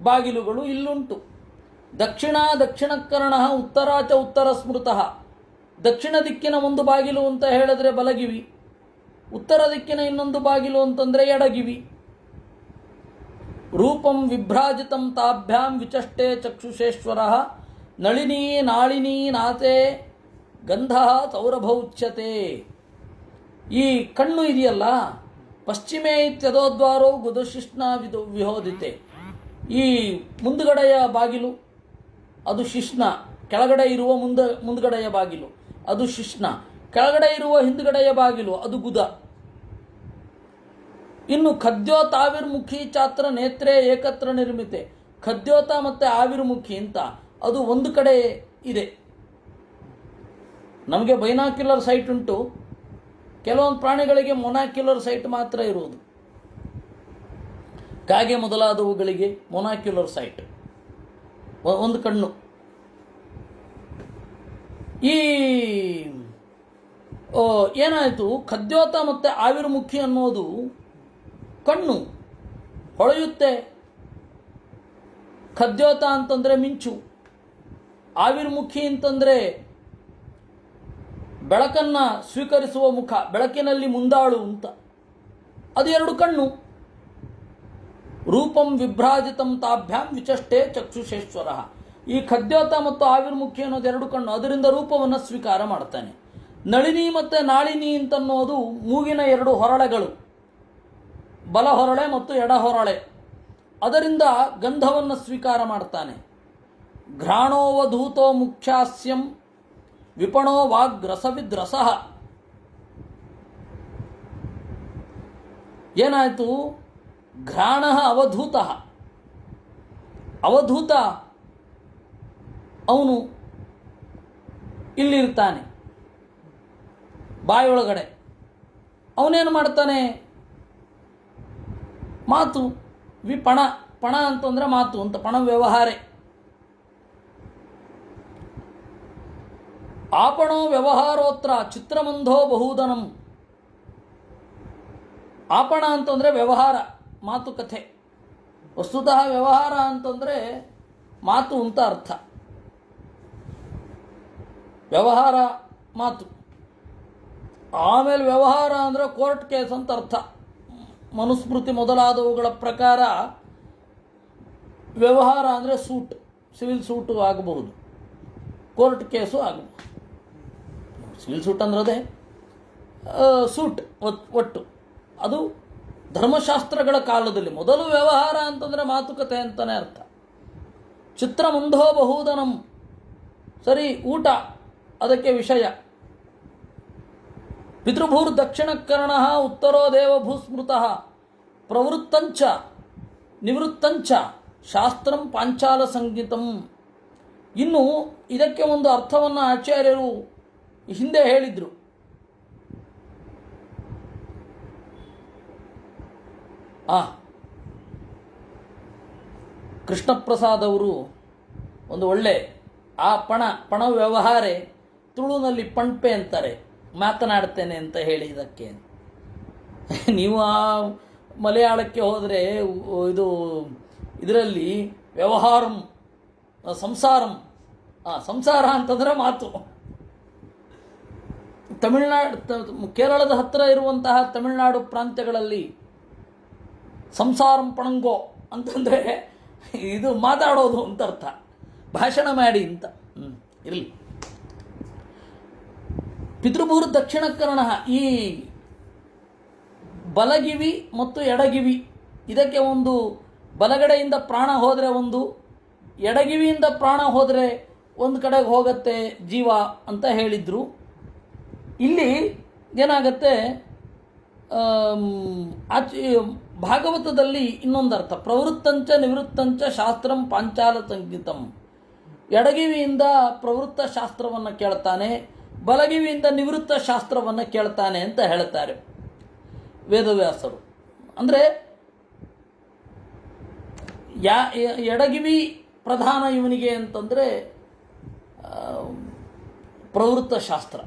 ಬಾಗಿಲುಗಳು ಇಲ್ಲುಂಟು. ದಕ್ಷಿಣಕರ್ಣ ಉತ್ತರ ಚ ಉತ್ತರ ಸ್ಮೃತಃ, ದಕ್ಷಿಣ ದಿಕ್ಕಿನ ಒಂದು ಬಾಗಿಲು ಅಂತ ಹೇಳಿದ್ರೆ ಬಲಗಿವಿ, ಉತ್ತರ ದಿಕ್ಕಿನ ಇನ್ನೊಂದು ಬಾಗಿಲು ಅಂತಂದರೆ ಎಡಗಿವಿ. ರೂಪಂ ವಿಭ್ರಾಜಿತಂ ತಾಭ್ಯಾಂ ವಿಚಷ್ಟೆ ಚಕ್ಷುಷೇಶ್ವರ, ನಳಿನಿ ನಾಳಿನಿ ನಾತೆ ಗಂಧ ಸೌರಭೌಚ್ಯತೆ. ಈ ಕಣ್ಣು ಇದೆಯಲ್ಲ, ಪಶ್ಚಿಮೇ ಇತ್ಯದೋದ್ವಾರೋ ಗುದಶಿಷ್ಣ ವಿಹೋದಿತೆ. ಈ ಮುಂದುಗಡೆಯ ಬಾಗಿಲು ಅದು ಶಿಷ್ಣ, ಕೆಳಗಡೆ ಇರುವ ಮುಂದುಗಡೆಯ ಬಾಗಿಲು ಅದು ಶಿಷ್ಣ, ಕೆಳಗಡೆ ಇರುವ ಹಿಂದುಗಡೆಯ ಬಾಗಿಲು ಅದು ಗುದ. ಇನ್ನು ಖದ್ಯೋತ ಆವಿರ್ಮುಖಿ ಚಾತ್ರ ನೇತ್ರೆ ಏಕತ್ರ ನಿರ್ಮಿತೆ, ಖದ್ಯೋತ ಮತ್ತು ಆವಿರ್ಮುಖಿ ಅಂತ ಅದು ಒಂದು ಕಡೆ ಇದೆ. ನಮಗೆ ಬೈನಾಕ್ಯುಲರ್ ಸೈಟ್ ಉಂಟು, ಕೆಲವೊಂದು ಪ್ರಾಣಿಗಳಿಗೆ ಮೊನಾಕ್ಯುಲರ್ ಸೈಟ್ ಮಾತ್ರ ಇರುವುದು. ಕಾಗೆ ಮೊದಲಾದವುಗಳಿಗೆ ಮೊನಾಕ್ಯುಲರ್ ಸೈಟ್, ಒಂದು ಕಣ್ಣು. ಈ ಏನಾಯಿತು, ಖದ್ಯೋತ ಮತ್ತು ಆವಿರ್ಮುಖಿ ಅನ್ನೋದು ಕಣ್ಣು ಹೊಳೆಯುತ್ತೆ. ಖದ್ಯೋತ ಅಂತಂದರೆ ಮಿಂಚು, ಆವಿರ್ಮುಖಿ ಅಂತಂದರೆ ಬೆಳಕನ್ನು ಸ್ವೀಕರಿಸುವ ಮುಖ, ಬೆಳಕಿನಲ್ಲಿ ಮುಂದಾಳು ಅಂತ. ಅದು 2 ಕಣ್ಣು. ರೂಪಂ ವಿಭ್ರಾಜಿತಂ ತಾಭ್ಯಾಂ ವಿಚಷ್ಟೆ ಚಕ್ಷುಷೇಶ್ವರ. ಈ ಖದ್ಯೋತ ಮತ್ತು ಆವಿರ್ಮುಖಿ ಅನ್ನೋದು 2 ಕಣ್ಣು, ಅದರಿಂದ ರೂಪವನ್ನು ಸ್ವೀಕಾರ ಮಾಡ್ತಾನೆ. ನಳಿನಿ ಮತ್ತು ನಾಳಿನಿ ಅಂತನ್ನೋದು ಮೂಗಿನ 2 ಹೊರಳೆಗಳು, ಬಲ ಹೊರಳೆ ಮತ್ತು ಎಡ ಹೊರಳೆ, ಅದರಿಂದ ಗಂಧವನ್ನು ಸ್ವೀಕಾರ ಮಾಡ್ತಾನೆ. ಘ್ರಾಣೋವಧೂತೋ ಮುಖ್ಯಾಸ್ಯಂ ವಿಪಣೋ ವಾಗ್ರಸವಿದ್ರಸ. ಏನಾಯಿತು, ಘ್ರಾಣ ಅವಧೂತ, ಅವಧೂತ ಅವನು ಇಲ್ಲಿರ್ತಾನೆ ಬಾಯೊಳಗಡೆ. ಅವನೇನು ಮಾಡ್ತಾನೆ, ಮಾತು ವಿಪಣ, ಪಣ ಅಂತಂದರೆ ಮಾತು ಅಂತ, ಪಣ ವ್ಯವಹಾರೆ. ಆಪಣೋ ವ್ಯವಹಾರೋತ್ರ ಚಿತ್ರಮಂಧೋ ಬಹುದನಂ. ಆಪಣ ಅಂತಂದರೆ ವ್ಯವಹಾರ, ಮಾತುಕತೆ. ವಸ್ತುತಃ ವ್ಯವಹಾರ ಅಂತಂದರೆ ಮಾತು ಅಂತ ಅರ್ಥ. ವ್ಯವಹಾರ ಮಾತು, ಆಮೇಲೆ ವ್ಯವಹಾರ ಅಂದರೆ ಕೋರ್ಟ್ ಕೇಸ್ ಅಂತ ಅರ್ಥ. ಮನುಸ್ಮೃತಿ ಮೊದಲಾದವುಗಳ ಪ್ರಕಾರ ವ್ಯವಹಾರ ಅಂದರೆ ಸೂಟ್, ಸಿವಿಲ್ ಸೂಟು ಆಗಬಹುದು, ಕೋರ್ಟ್ ಕೇಸು ಆಗಬಹುದು. ಸಿವಿಲ್ ಸೂಟ್ ಅಂದ್ರೆ ಸೂಟ್ ಒಟ್ಟು. ಅದು ಧರ್ಮಶಾಸ್ತ್ರಗಳ ಕಾಲದಲ್ಲಿ ಮೊದಲು ವ್ಯವಹಾರ ಅಂತಂದರೆ ಮಾತುಕತೆ ಅಂತಲೇ ಅರ್ಥ. ಚಿತ್ರಮಂಧೋ ಬಹುದನಂ, ಸರಿ ಊಟ ಅದಕ್ಕೆ ವಿಷಯ. ಪಿತೃಭೂರ್ ದಕ್ಷಿಣಕರ್ಣ ಉತ್ತರೋ ದೇವಭೂಸ್ಮೃತಃ ಪ್ರವೃತ್ತಂಚ ನಿವೃತ್ತಂಚ ಶಾಸ್ತ್ರಂ ಪಾಂಚಾಲ ಸಂಗೀತಂ. ಇನ್ನು ಇದಕ್ಕೆ ಒಂದು ಅರ್ಥವನ್ನು ಆಚಾರ್ಯರು ಹಿಂದೆ ಹೇಳಿದರು. ಕೃಷ್ಣಪ್ರಸಾದ್ ಅವರು ಒಂದು ಒಳ್ಳೆ ಆ ಪಣ ವ್ಯವಹಾರೆ ತುಳುನಲ್ಲಿ ಪಣ್ಪೆ ಅಂತಾರೆ, ಮಾತನಾಡ್ತೇನೆ ಅಂತ ಹೇಳಿ. ಇದಕ್ಕೆ ನೀವು ಆ ಮಲಯಾಳಕ್ಕೆ ಹೋದರೆ ಇದು ಇದರಲ್ಲಿ ವ್ಯವಹಾರಂ ಸಂಸಾರಂ, ಸಂಸಾರ ಅಂತಂದರೆ ಮಾತು. ಕೇರಳದ ಹತ್ತಿರ ಇರುವಂತಹ ತಮಿಳುನಾಡು ಪ್ರಾಂತ್ಯಗಳಲ್ಲಿ ಸಂಸಾರಂ ಪಣಂಗೋ ಅಂತಂದರೆ ಇದು ಮಾತಾಡೋದು ಅಂತ ಅರ್ಥ, ಭಾಷಣ ಮಾಡಿ ಅಂತ. ಇರಲಿ. ಪಿತೃಭೂರ್ ದಕ್ಷಿಣಕರ್ಣ, ಈ ಬಲಗಿವಿ ಮತ್ತು ಎಡಗಿವಿ, ಇದಕ್ಕೆ ಒಂದು ಬಲಗಡೆಯಿಂದ ಪ್ರಾಣ ಹೋದರೆ ಒಂದು, ಎಡಗಿವಿಯಿಂದ ಪ್ರಾಣ ಹೋದರೆ ಒಂದು ಕಡೆಗೆ ಹೋಗುತ್ತೆ ಜೀವ ಅಂತ ಹೇಳಿದರು. ಇಲ್ಲಿ ಏನಾಗತ್ತೆ, ಭಾಗವತದಲ್ಲಿ ಇನ್ನೊಂದು ಅರ್ಥ, ಪ್ರವೃತ್ತಂಚ ನಿವೃತ್ತಂಚ ಶಾಸ್ತ್ರಂ ಪಾಂಚಾಲ ಸಂಗೀತಂ. ಎಡಗಿವಿಯಿಂದ ಪ್ರವೃತ್ತ ಶಾಸ್ತ್ರವನ್ನು ಕೇಳ್ತಾನೆ, ಬಲಗಿವಿಯಿಂದ ನಿವೃತ್ತ ಶಾಸ್ತ್ರವನ್ನು ಕೇಳ್ತಾನೆ ಅಂತ ಹೇಳ್ತಾರೆ ವೇದವ್ಯಾಸರು. ಅಂದರೆ ಎಡಗಿವಿ ಪ್ರಧಾನ ಇವನಿಗೆ ಅಂತಂದರೆ ಪ್ರವೃತ್ತ ಶಾಸ್ತ್ರ,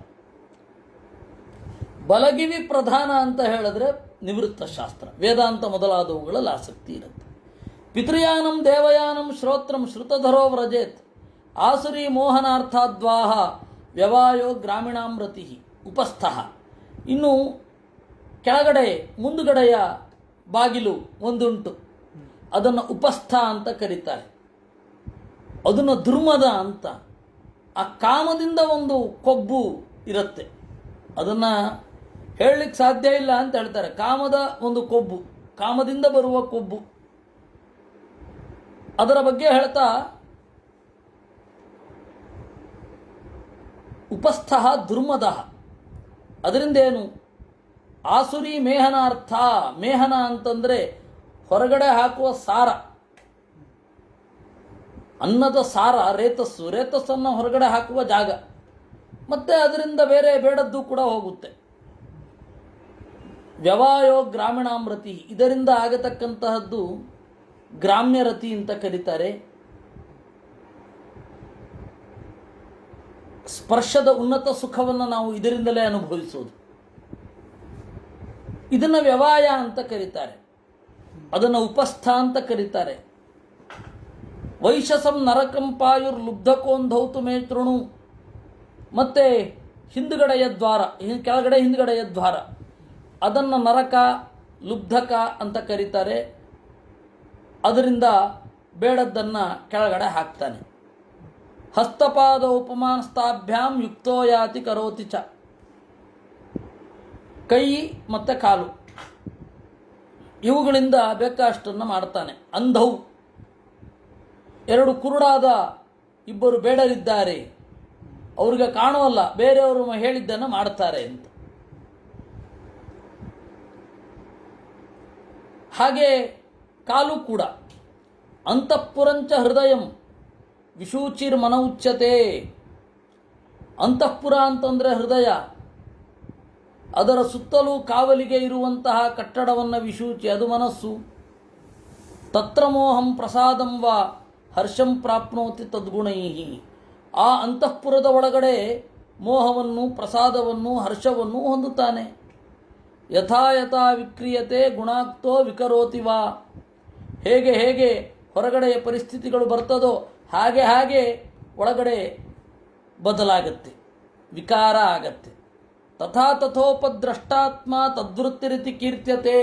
ಬಲಗಿವಿ ಪ್ರಧಾನ ಅಂತ ಹೇಳಿದ್ರೆ ನಿವೃತ್ತ ಶಾಸ್ತ್ರ, ವೇದಾಂತ ಮೊದಲಾದವುಗಳಲ್ಲಿ ಆಸಕ್ತಿ ಇರುತ್ತೆ. ಪಿತೃಯಾನಂ ದೇವಯಾನಂ ಶ್ರೋತ್ರಂ ಶ್ರುತಧರೋ ವ್ರಜೇತ್ ಆಸುರಿ ಮೋಹನಾರ್ಥಾದ್ವಾಹ ವ್ಯವಾಯೋ ಗ್ರಾಮೀಣಾಮೃತಿ ಉಪಸ್ಥಃ. ಇನ್ನು ಕೆಳಗಡೆ ಮುಂದುಗಡೆಯ ಬಾಗಿಲು ಒಂದುಂಟು, ಅದನ್ನು ಉಪಸ್ಥ ಅಂತ ಕರೀತಾರೆ. ಅದನ್ನು ದುರ್ಮದ ಅಂತ. ಆ ಕಾಮದಿಂದ ಒಂದು ಕೊಬ್ಬು ಇರುತ್ತೆ, ಅದನ್ನು ಹೇಳಲಿಕ್ಕೆ ಸಾಧ್ಯ ಇಲ್ಲ ಅಂತ ಹೇಳ್ತಾರೆ. ಕಾಮದ ಒಂದು ಕೊಬ್ಬು, ಕಾಮದಿಂದ ಬರುವ ಕೊಬ್ಬು, ಅದರ ಬಗ್ಗೆ ಹೇಳ್ತಾ ಉಪಸ್ಥ ದುರ್ಮದ. ಅದರಿಂದ ಏನು? ಆಸುರಿ ಮೇಹನಾರ್ಥ. ಮೇಹನ ಅಂತಂದರೆ ಹೊರಗಡೆ ಹಾಕುವ ಸಾರ, ಅನ್ನದ ಸಾರ ರೇತಸ್ಸು, ರೇತಸ್ಸನ್ನು ಹೊರಗಡೆ ಹಾಕುವ ಜಾಗ, ಮತ್ತೆ ಅದರಿಂದ ಬೇರೆ ಬೇಡದ್ದು ಕೂಡ ಹೋಗುತ್ತೆ. ವ್ಯವಾಯೋ ಗ್ರಾಮೀಣಾಮೃತಿ, ಇದರಿಂದ ಆಗತಕ್ಕಂತಹದ್ದು ಗ್ರಾಮ್ಯರತಿ ಅಂತ ಕರೀತಾರೆ. ಸ್ಪರ್ಶದ ಉನ್ನತ ಸುಖವನ್ನು ನಾವು ಇದರಿಂದಲೇ ಅನುಭವಿಸುವುದು, ಇದನ್ನು ವ್ಯವಾಯ ಅಂತ ಕರೀತಾರೆ, ಅದನ್ನು ಉಪಸ್ಥ ಅಂತ ಕರೀತಾರೆ. ವೈಶಸಂ ನರಕಂ ಪಾಯುರ್ ಲುಬ್ಧಕೋಂಧೌತು ಮೇ ತೃಣು. ಮತ್ತೆ ಹಿಂದುಗಡೆಯ ದ್ವಾರ, ಕೆಳಗಡೆ ಹಿಂದುಗಡೆಯ ದ್ವಾರ, ಅದನ್ನು ನರಕ ಲುಬ್ಧಕ ಅಂತ ಕರೀತಾರೆ. ಅದರಿಂದ ಬೇಡದ್ದನ್ನು ಕೆಳಗಡೆ ಹಾಕ್ತಾನೆ. ಹಸ್ತಪಾದ ಉಪಮಾನಸ್ತಾಭ್ಯಾಂ ಯುಕ್ತೋ ಯಾತಿ ಕರೋತಿ ಚ. ಕೈ ಮತ್ತು ಕಾಲು ಇವುಗಳಿಂದ ಬೇಕಾಷ್ಟನ್ನು ಮಾಡ್ತಾನೆ. ಅಂಧೌ, ಎರಡು ಕುರುಡಾದ ಇಬ್ಬರು ಬೇಡರಿದ್ದಾರೆ, ಅವ್ರಿಗೆ ಕಾಣುವಲ್ಲ, ಬೇರೆಯವರು ಹೇಳಿದ್ದನ್ನು ಮಾಡ್ತಾರೆ ಅಂತ. ಹಾಗೆ ಕಾಲು ಕೂಡ. ಅಂತಃಪುರಂಚ ಹೃದಯಂ ವಿಶೂಚಿರ್ ಮನ ಉಚ್ಯತೆ. ಅಂತಃಪುರ ಅಂತಂದರೆ ಹೃದಯ, ಅದರ ಸುತ್ತಲೂ ಕಾವಲಿಗೆ ಇರುವಂತಹ ಕಟ್ಟಡವನ್ನು ವಿಶೂಚಿ, ಅದು ಮನಸ್ಸು. ತತ್ರ ಮೋಹಂ ಪ್ರಸಾದಂ ವಾ ಹರ್ಷಂ ಪ್ರಾಪ್ನೋತಿ ತದ್ಗುಣೈ. ಆ ಅಂತಃಪುರದ ಒಳಗಡೆ ಮೋಹವನ್ನು, ಪ್ರಸಾದವನ್ನು, ಹರ್ಷವನ್ನು ಹೊಂದುತ್ತಾನೆ. ಯಥಾ ಯಥಾ ವಿಕ್ರಿಯತೆ ಗುಣಾಕ್ತೋ ವಿಕರೋತಿ ವಾ. ಹೇಗೆ ಹೇಗೆ ಹೊರಗಡೆಯ ಪರಿಸ್ಥಿತಿಗಳು ಬರ್ತದೋ ಹಾಗೆ ಹಾಗೆ ಒಳಗಡೆ ಬದಲಾಗತ್ತೆ, ವಿಕಾರ ಆಗತ್ತೆ. ತಥಾ ತಥೋಪದ್ರಷ್ಟಾತ್ಮ ತದ್ವೃತ್ತಿರಿತಿ ಕೀರ್ತ್ಯತೆ.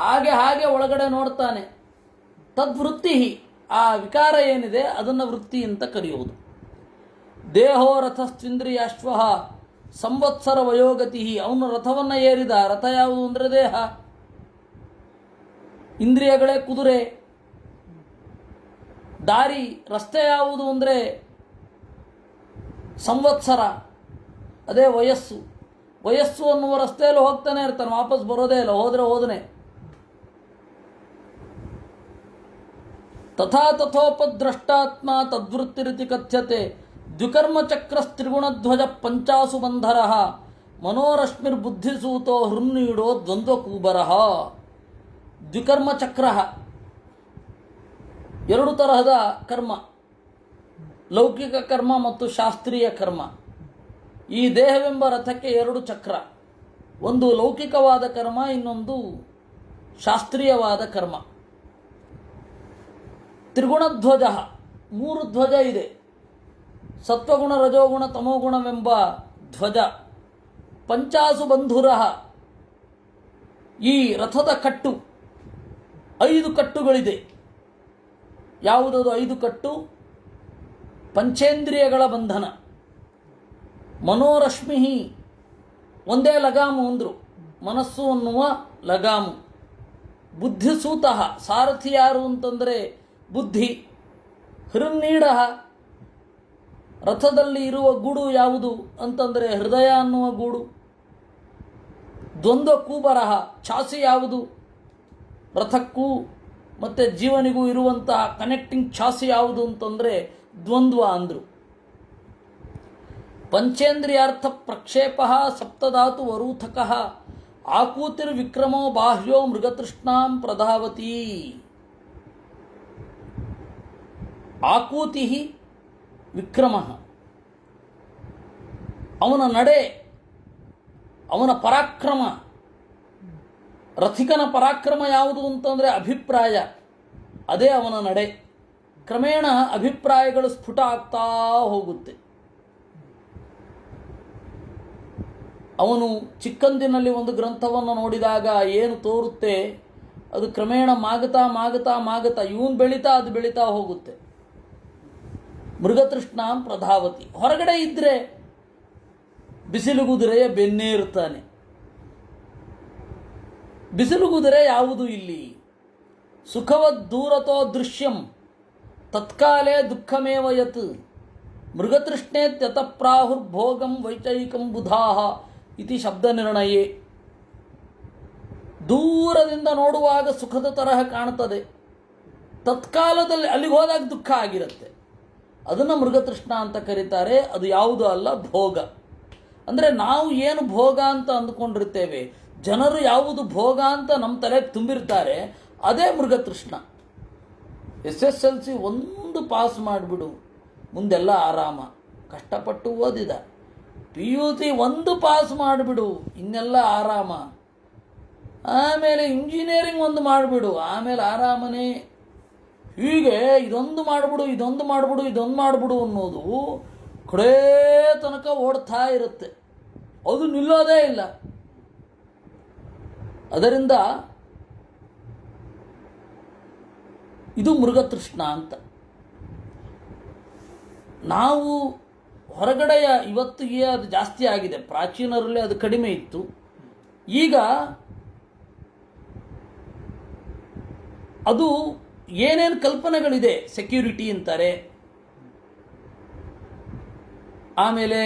ಹಾಗೆ ಹಾಗೆ ಒಳಗಡೆ ನೋಡ್ತಾನೆ. ತದ್ವೃತ್ತಿ, ಆ ವಿಕಾರ ಏನಿದೆ ಅದನ್ನು ವೃತ್ತಿ ಅಂತ ಕರೆಯುವುದು. ದೇಹೋ ರಥಸ್ತ್ವಿಂದ್ರಿಯಾಶ್ವ ಸಂವತ್ಸರ ವಯೋಗತಿ. ಅವನು ರಥವನ್ನು ಏರಿದ. ರಥ ಯಾವುದು ಅಂದರೆ ದೇಹ, ಇಂದ್ರಿಯಗಳೇ ಕುದುರೆ. ದಾರಿ ರಸ್ತೆ ಯಾವುದು ಅಂದರೆ ಸಂವತ್ಸರ, ಅದೇ ವಯಸ್ಸು. ವಯಸ್ಸು ಅನ್ನುವ ರಸ್ತೆಯಲ್ಲಿ ಹೋಗ್ತಾನೆ ಇರ್ತಾನೆ, ವಾಪಸ್ ಬರೋದೇ ಇಲ್ಲ, ಹೋದರೆ ಹೋದನೆ. ತಥಾ ತಥೋಪದ್ರಷ್ಟಾತ್ಮ ತದ್ವೃತ್ತಿರಿತಿ ಕಥ್ಯತೆ. ದ್ವಿಕರ್ಮಚಕ್ರಸ್ತ್ರಿಗುಣಧ್ವಜ ಪಂಚಾಸು ಬಂಧರ ಮನೋರಶ್ಮಿರ್ಬುದ್ಧಿಸೂತೋ ಹೃನ್ನೀಡೋ ದ್ವಂದ್ವಕೂಬರ. ದ್ವಿಕರ್ಮಚಕ್ರ, ಎರಡು ತರಹದ ಕರ್ಮ, ಲೌಕಿಕ ಕರ್ಮ ಮತ್ತು ಶಾಸ್ತ್ರೀಯ ಕರ್ಮ. ಈ ದೇಹವೆಂಬ ರಥಕ್ಕೆ ಎರಡು ಚಕ್ರ, ಒಂದು ಲೌಕಿಕವಾದ ಕರ್ಮ, ಇನ್ನೊಂದು ಶಾಸ್ತ್ರೀಯವಾದ ಕರ್ಮ. ತ್ರಿಗುಣಧ್ವಜ, ಮೂರು ಧ್ವಜ ಇದೆ. ಸತ್ವಗುಣ, ರಜೋಗುಣ, ತಮೋಗುಣವೆಂಬ ಧ್ವಜ. ಪಂಚಾಸು ಬಂಧುರ, ಈ ರಥದ ಕಟ್ಟು 5 ಕಟ್ಟುಗಳಿದೆ. ಯಾವುದದು 5 ಕಟ್ಟು? ಪಂಚೇಂದ್ರಿಯಗಳ ಬಂಧನ. ಮನೋರಶ್ಮಿ, ಒಂದೇ ಲಗಾಮು ಅಂದರು, ಮನಸ್ಸು ಅನ್ನುವ ಲಗಾಮು. ಬುದ್ಧಿಸೂತಃ, ಸಾರಥಿ ಯಾರು ಅಂತಂದರೆ ಬುದ್ಧಿ. ಹೃನ್ನೀಡ, ರಥದಲ್ಲಿ ಇರುವ ಗೂಡು ಯಾವುದು ಅಂತಂದರೆ ಹೃದಯ ಅನ್ನುವ ಗೂಡು. ದ್ವಂದ್ವ ಕೂಬರಹ, ಛಾಸಿ ಯಾವುದು? ರಥಕ್ಕೂ ಮತ್ತು ಜೀವನಿಗೂ ಇರುವಂತಹ ಕನೆಕ್ಟಿಂಗ್ ಛಾಸಿ ಯಾವುದು ಅಂತಂದರೆ ದ್ವಂದ್ವ ಅಂದರು. ಪಂಚೇಂದ್ರಿಯಾರ್ಥ ಪ್ರಕ್ಷೇಪ ಸಪ್ತಧಾತು ವರೂಥಕ ಆಕೂತಿರ್ವಿಕ್ರಮೋ ಬಾಹ್ಯೋ ಮೃಗತೃಷ್ಣಾಂ ಪ್ರಧಾವತಿ. ಆಕೂತಿ ವಿಕ್ರಮ, ಅವನ ನಡೆ, ಅವನ ಪರಾಕ್ರಮ. ರಥಿಕನ ಪರಾಕ್ರಮ ಯಾವುದು ಅಂತಂದರೆ ಅಭಿಪ್ರಾಯ, ಅದೇ ಅವನ ನಡೆ. ಕ್ರಮೇಣ ಅಭಿಪ್ರಾಯಗಳು ಸ್ಫುಟ ಆಗ್ತಾ ಹೋಗುತ್ತೆ. ಅವನು ಚಿಕ್ಕಂದಿನಲ್ಲಿ ಒಂದು ಗ್ರಂಥವನ್ನು ನೋಡಿದಾಗ ಏನು ತೋರುತ್ತೆ ಅದು ಕ್ರಮೇಣ ಮಾಗುತ್ತಾ ಮಾಗುತ್ತಾ ಮಾಗುತ್ತಾ ಇವನು ಬೆಳೀತಾ ಅದು ಬೆಳೀತಾ ಹೋಗುತ್ತೆ. ಮೃಗತೃಷ್ಣಾಂ ಪ್ರಧಾವತಿ. ಹೊರಗಡೆ ಇದ್ದರೆ ಬಿಸಿಲುಗುದುರೆಯ ಬೆನ್ನೇರುತ್ತಾನೆ. ಬಿಸಿಲುಗುದುರೆ ಯಾವುದು ಇಲ್ಲಿ? ಸುಖವದ್ ದೂರತೋ ದೃಶ್ಯಂ ತತ್ಕಾಲೇ ದುಃಖಮೇವ ಯತ್ ಮೃಗತೃಷ್ಣೇತ್ಯತ ಪ್ರಾಹುರ್ಭೋಗಂ ವೈಚೈಕಂ ಬುಧಾಹ ಇತಿ ಶಬ್ದ ನಿರ್ಣಯೇ. ದೂರದಿಂದ ನೋಡುವಾಗ ಸುಖದ ತರಹ ಕಾಣುತ್ತದೆ, ತತ್ಕಾಲದಲ್ಲಿ ಅಲ್ಲಿಗೆ ಹೋದಾಗ ದುಃಖ ಆಗಿರುತ್ತೆ. ಅದನ್ನು ಮೃಗತೃಷ್ಣ ಅಂತ ಕರೀತಾರೆ. ಅದು ಯಾವುದು ಅಲ್ಲ, ಭೋಗ. ಅಂದರೆ ನಾವು ಏನು ಭೋಗ ಅಂತ ಅಂದುಕೊಂಡಿರ್ತೇವೆ, ಜನರು ಯಾವುದು ಭೋಗ ಅಂತ ನಮ್ಮ ತಲೆಗೆ ತುಂಬಿರ್ತಾರೆ, ಅದೇ ಮೃಗತೃಷ್ಣ. SSLC ಒಂದು ಪಾಸ್ ಮಾಡಿಬಿಡು, ಮುಂದೆಲ್ಲ ಆರಾಮ. ಕಷ್ಟಪಟ್ಟು ಓದಿದ. PUC ಒಂದು ಪಾಸ್ ಮಾಡಿಬಿಡು, ಇನ್ನೆಲ್ಲ ಆರಾಮ. ಆಮೇಲೆ ಇಂಜಿನಿಯರಿಂಗ್ ಒಂದು ಮಾಡಿಬಿಡು, ಆಮೇಲೆ ಆರಾಮನೇ. ಹೀಗೆ ಇದೊಂದು ಮಾಡಿಬಿಡು, ಇದೊಂದು ಮಾಡಿಬಿಡು, ಇದೊಂದು ಮಾಡಿಬಿಡು ಅನ್ನೋದು ಕಡೇ ತನಕ ಓಡ್ತಾ ಇರುತ್ತೆ, ಅದು ನಿಲ್ಲೋದೇ ಇಲ್ಲ. ಅದರಿಂದ ಇದು ಮೃಗತೃಷ್ಣ ಅಂತ. ನಾವು ಹೊರಗಡೆಯ ಇವತ್ತಿಗೆ ಅದು ಜಾಸ್ತಿ ಆಗಿದೆ, ಪ್ರಾಚೀನರಲ್ಲಿ ಅದು ಕಡಿಮೆ ಇತ್ತು. ಈಗ ಅದು ಏನೇನು ಕಲ್ಪನೆಗಳಿದೆ, ಸೆಕ್ಯೂರಿಟಿ ಅಂತಾರೆ, ಆಮೇಲೆ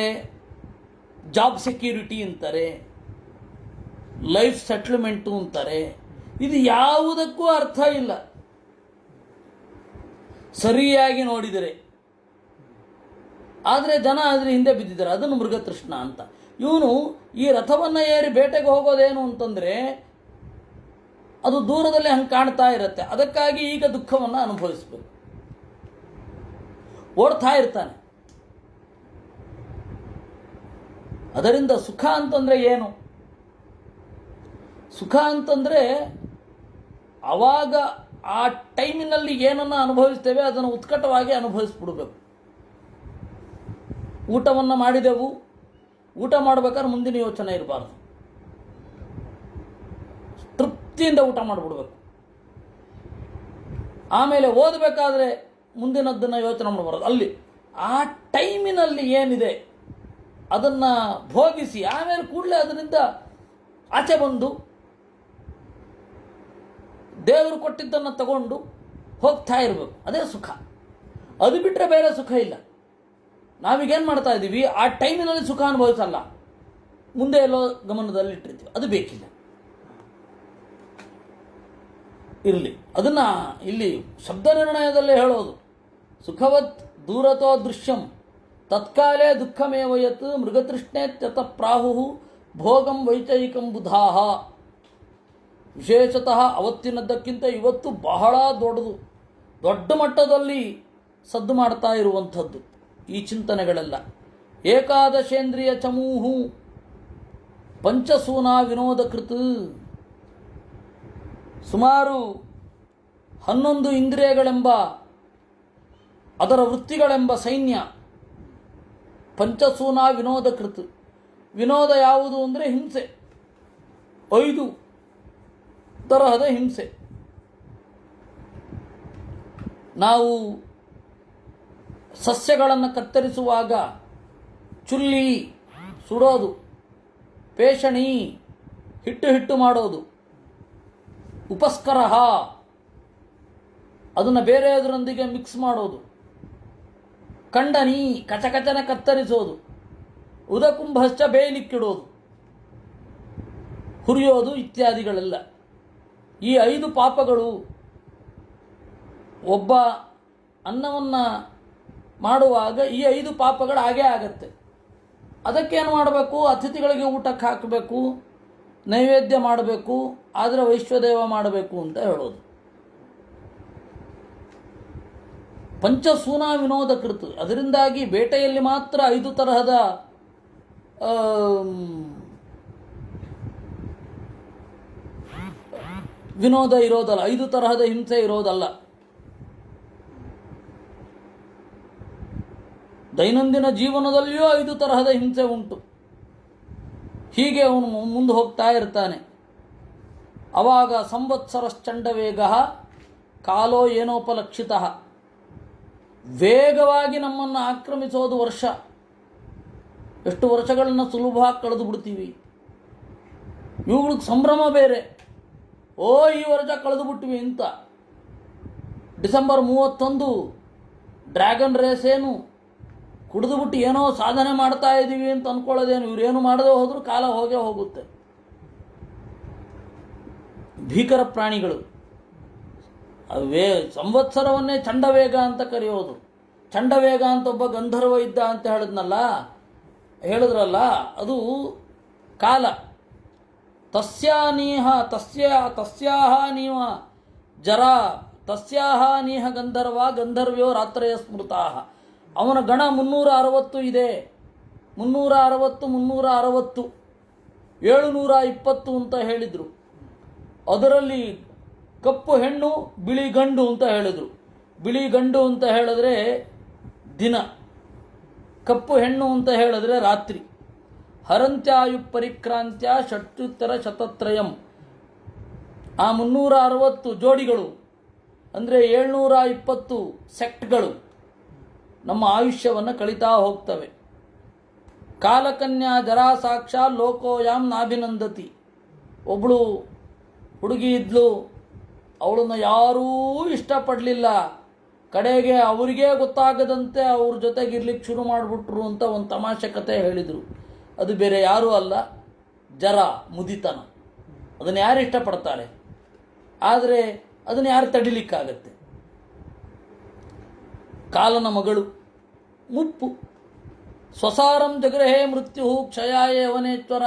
ಜಾಬ್ ಸೆಕ್ಯೂರಿಟಿ ಅಂತಾರೆ, ಲೈಫ್ ಸೆಟ್ಲ್ಮೆಂಟು ಅಂತಾರೆ. ಇದು ಯಾವುದಕ್ಕೂ ಅರ್ಥ ಇಲ್ಲ ಸರಿಯಾಗಿ ನೋಡಿದರೆ. ಆದರೆ ಜನ ಅದರ ಹಿಂದೆ ಬಿದ್ದಿದ್ದಾರೆ, ಅದನ್ನು ಮೃಗತೃಷ್ಣ ಅಂತ. ಇವನು ಈ ರಥವನ್ನು ಏರಿ ಬೇಟೆಗೆ ಹೋಗೋದೇನು ಅಂತಂದರೆ ಅದು ದೂರದಲ್ಲಿ ಹಂಗೆ ಕಾಣ್ತಾ ಇರುತ್ತೆ, ಅದಕ್ಕಾಗಿ ಈಗ ದುಃಖವನ್ನು ಅನುಭವಿಸಬೇಕು. ಓಡ್ತಾ ಇರ್ತಾನೆ. ಅದರಿಂದ ಸುಖ ಅಂತಂದರೆ ಏನು? ಸುಖ ಅಂತಂದರೆ ಆವಾಗ ಆ ಟೈಮಿನಲ್ಲಿ ಏನನ್ನು ಅನುಭವಿಸ್ತೇವೆ ಅದನ್ನು ಉತ್ಕಟವಾಗಿ ಅನುಭವಿಸ್ಬಿಡ್ಬೇಕು. ಊಟವನ್ನು ಮಾಡಿದೆವು, ಊಟ ಮಾಡಬೇಕಾದ್ರೆ ಮುಂದಿನ ಯೋಚನೆ ಇರಬಾರ್ದು, ತೃಪ್ತಿಯಿಂದ ಊಟ ಮಾಡಿಬಿಡ್ಬೇಕು. ಆಮೇಲೆ ಓದಬೇಕಾದ್ರೆ ಮುಂದಿನದ್ದನ್ನು ಯೋಚನೆ ಮಾಡಬಾರ್ದು. ಅಲ್ಲಿ ಆ ಟೈಮಿನಲ್ಲಿ ಏನಿದೆ ಅದನ್ನು ಭೋಗಿಸಿ ಆಮೇಲೆ ಕೂಡಲೇ ಅದರಿಂದ ಆಚೆ ಬಂದು ದೇವರು ಕೊಟ್ಟಿದ್ದನ್ನು ತಗೊಂಡು ಹೋಗ್ತಾ ಇರಬೇಕು. ಅದೇ ಸುಖ. ಅದು ಬಿಟ್ಟರೆ ಬೇರೆ ಸುಖ ಇಲ್ಲ. ನಾವೀಗೇನು ಮಾಡ್ತಾ ಇದ್ದೀವಿ, ಆ ಟೈಮಿನಲ್ಲಿ ಸುಖ ಅನುಭವಿಸಲ್ಲ, ಮುಂದೆ ಎಲ್ಲೋ ಗಮನದಲ್ಲಿಟ್ಟಿರ್ತೀವಿ, ಅದು ಬೇಕಿಲ್ಲ. ಇರಲಿ, ಅದನ್ನು ಇಲ್ಲಿ ಶಬ್ದ ನಿರ್ಣಯದಲ್ಲೇ ಹೇಳೋದು. ಸುಖವತ್ ದೂರತೋ ದೃಶ್ಯಂ ತತ್ಕಾಲೇ ದುಃಖಮೇವ ಯತ್ ಮೃಗತೃಷ್ಣೇತ್ಯತ ಪ್ರಾಹು ಭೋಗಂ ವೈಚೈಕಂ ಬುಧಾಹ. ವಿಶೇಷತಃ ಅವತ್ತಿನದ್ದಕ್ಕಿಂತ ಇವತ್ತು ಬಹಳ ದೊಡ್ಡ ಮಟ್ಟದಲ್ಲಿ ಸದ್ದು ಮಾಡ್ತಾ ಇರುವಂಥದ್ದು ಈ ಚಿಂತನೆಗಳೆಲ್ಲ. ಏಕಾದಶೇಂದ್ರಿಯ ಚಮೂಹು ಪಂಚಸೂನಾ ವಿನೋದ ಕೃತ್. ಸುಮಾರು 11 ಇಂದ್ರಿಯಗಳೆಂಬ ಅದರ ವೃತ್ತಿಗಳೆಂಬ ಸೈನ್ಯ. ಪಂಚಸೂನಾ ವಿನೋದ ಕೃತ್. ವಿನೋದ ಯಾವುದು ಅಂದರೆ ಹಿಂಸೆ. 5 ತರಹದ ಹಿಂಸೆ. ನಾವು ಸಸ್ಯಗಳನ್ನು ಕತ್ತರಿಸುವಾಗ ಚುಲ್ಲಿ ಸುಡೋದು, ಪೇಷಣಿ ಹಿಟ್ಟು ಮಾಡೋದು, ಉಪಸ್ಕರಹ ಅದನ್ನು ಬೇರೆಯದರೊಂದಿಗೆ ಮಿಕ್ಸ್ ಮಾಡೋದು, ಕಂಡನಿ ಕಚಕಚನ ಕತ್ತರಿಸೋದು, ಉದಕುಂಭಶ್ಚ ಬೇಯಲಿಕ್ಕಿಡೋದು, ಹುರಿಯೋದು ಇತ್ಯಾದಿಗಳೆಲ್ಲ. ಈ 5 ಪಾಪಗಳು ಒಬ್ಬ ಅನ್ನವನ್ನು ಮಾಡುವಾಗ ಈ 5 ಪಾಪಗಳು ಆಗೇ ಆಗತ್ತೆ. ಅದಕ್ಕೇನು ಮಾಡಬೇಕು? ಅತಿಥಿಗಳಿಗೆ ಊಟಕ್ಕೆ ಹಾಕಬೇಕು, ನೈವೇದ್ಯ ಮಾಡಬೇಕು, ಆದರೆ ವೈಶ್ವದೇವ ಮಾಡಬೇಕು ಅಂತ ಹೇಳೋದು. ಪಂಚಸೂನಾ ವಿನೋದ ಕೃತು. ಅದರಿಂದಾಗಿ ಬೇಟೆಯಲ್ಲಿ ಮಾತ್ರ 5 ತರಹದ ವಿನೋದ ಇರೋದಲ್ಲ, 5 ತರಹದ ಹಿಂಸೆ ಇರೋದಲ್ಲ. ದೈನಂದಿನ ಜೀವನದಲ್ಲಿಯೂ 5 ತರಹದ ಹಿಂಸೆ ಉಂಟು. ಹೀಗೆ ಅವನು ಮುಂದೆ ಹೋಗ್ತಾ ಇರ್ತಾನೆ. ಅವಾಗ ಸಂವತ್ಸರಶ್ಚಂಡವೇಗ ಕಾಲೋ ಏನೋಪಲಕ್ಷಿತ. ವೇಗವಾಗಿ ನಮ್ಮನ್ನು ಆಕ್ರಮಿಸೋದು ವರ್ಷ. ಎಷ್ಟು ವರ್ಷಗಳನ್ನು ಸುಲಭವಾಗಿ ಕಳೆದು ಬಿಡ್ತೀವಿ. ಇವುಗಳಿಗೆ ಸಂಭ್ರಮ ಬೇರೆ. ಓ, ಈ ವರ್ಷ ಕಳೆದು ಬಿಟ್ವಿ ಅಂತ. ಡಿಸೆಂಬರ್ 31 ಡ್ರ್ಯಾಗನ್ ರೇಸ್ ಏನು, ಕುಡಿದುಬಿಟ್ಟು ಏನೋ ಸಾಧನೆ ಮಾಡ್ತಾ ಇದ್ದೀವಿ ಅಂತ ಅಂದ್ಕೊಳ್ಳೋದೇನು. ಇವರೇನು ಮಾಡದೆ ಹೋದರೂ ಕಾಲ ಹೋಗೇ ಹೋಗುತ್ತೆ. ಭೀಕರ ಪ್ರಾಣಿಗಳು. ಸಂವತ್ಸರವನ್ನೇ ಚಂಡವೇಗ ಅಂತ ಕರೆಯೋದು. ಚಂಡವೇಗ ಅಂತ ಒಬ್ಬ ಗಂಧರ್ವ ಇದ್ದ ಅಂತ ಹೇಳಿದ್ರಲ್ಲ, ಅದು ಕಾಲ. ತಸ್ಯಾಹ ನೀವ ಜರ ತಸ್ಯಾಹ ನೀಹ ಗಂಧರ್ವ ಗಂಧರ್ವ್ಯೋ ರಾತ್ರಯ ಸ್ಮೃತಾಹ. ಅವನ ಗಣ 360 ಇದೆ. 360 720 ಅಂತ ಹೇಳಿದರು. ಅದರಲ್ಲಿ ಕಪ್ಪು ಹೆಣ್ಣು ಬಿಳಿ ಗಂಡು ಅಂತ ಹೇಳಿದರು. ಬಿಳಿ ಗಂಡು ಅಂತ ಹೇಳಿದ್ರೆ ದಿನ, ಕಪ್ಪು ಹೆಣ್ಣು ಅಂತ ಹೇಳಿದ್ರೆ ರಾತ್ರಿ. ಹರಂತ್ಯಾಯು ಪರಿಕ್ರಾಂತ್ಯ ಷಟ್ಯುತ್ತರ ಶತತ್ರಯಂ. ಆ 360 ಜೋಡಿಗಳು ಅಂದರೆ 720 ಸೆಕ್ಟ್ಗಳು ನಮ್ಮ ಆಯುಷ್ಯವನ್ನು ಕಳೀತಾ ಹೋಗ್ತವೆ. ಕಾಲಕನ್ಯಾ ಜರಾಸಾಕ್ಷ ಲೋಕೋಯಾಮ್ ನಾಭಿನಂದತಿ. ಒಬ್ಬಳು ಹುಡುಗಿ ಇದ್ಲು, ಅವಳನ್ನು ಯಾರೂ ಇಷ್ಟಪಡಲಿಲ್ಲ. ಕಡೆಗೆ ಅವರಿಗೇ ಗೊತ್ತಾಗದಂತೆ ಅವ್ರ ಜೊತೆಗಿರ್ಲಿಕ್ಕೆ ಶುರು ಮಾಡಿಬಿಟ್ರು ಅಂತ ಒಂದು ತಮಾಷೆ ಕತೆ ಹೇಳಿದರು. ಅದು ಬೇರೆ ಯಾರೂ ಅಲ್ಲ, ಜರ, ಮುದಿತನ. ಅದನ್ನು ಯಾರು ಇಷ್ಟಪಡ್ತಾರೆ? ಆದರೆ ಅದನ್ನು ಯಾರು ತಡಿಲಿಕ್ಕಾಗತ್ತೆ? ಕಾಲನ ಮಗಳು ಮುಪ್ಪು. ಸ್ವಸಾರಂ ಜಗೃಹೇ ಮೃತ್ಯು ಕ್ಷಯಾಯ ಯವನೇಶ್ವರ.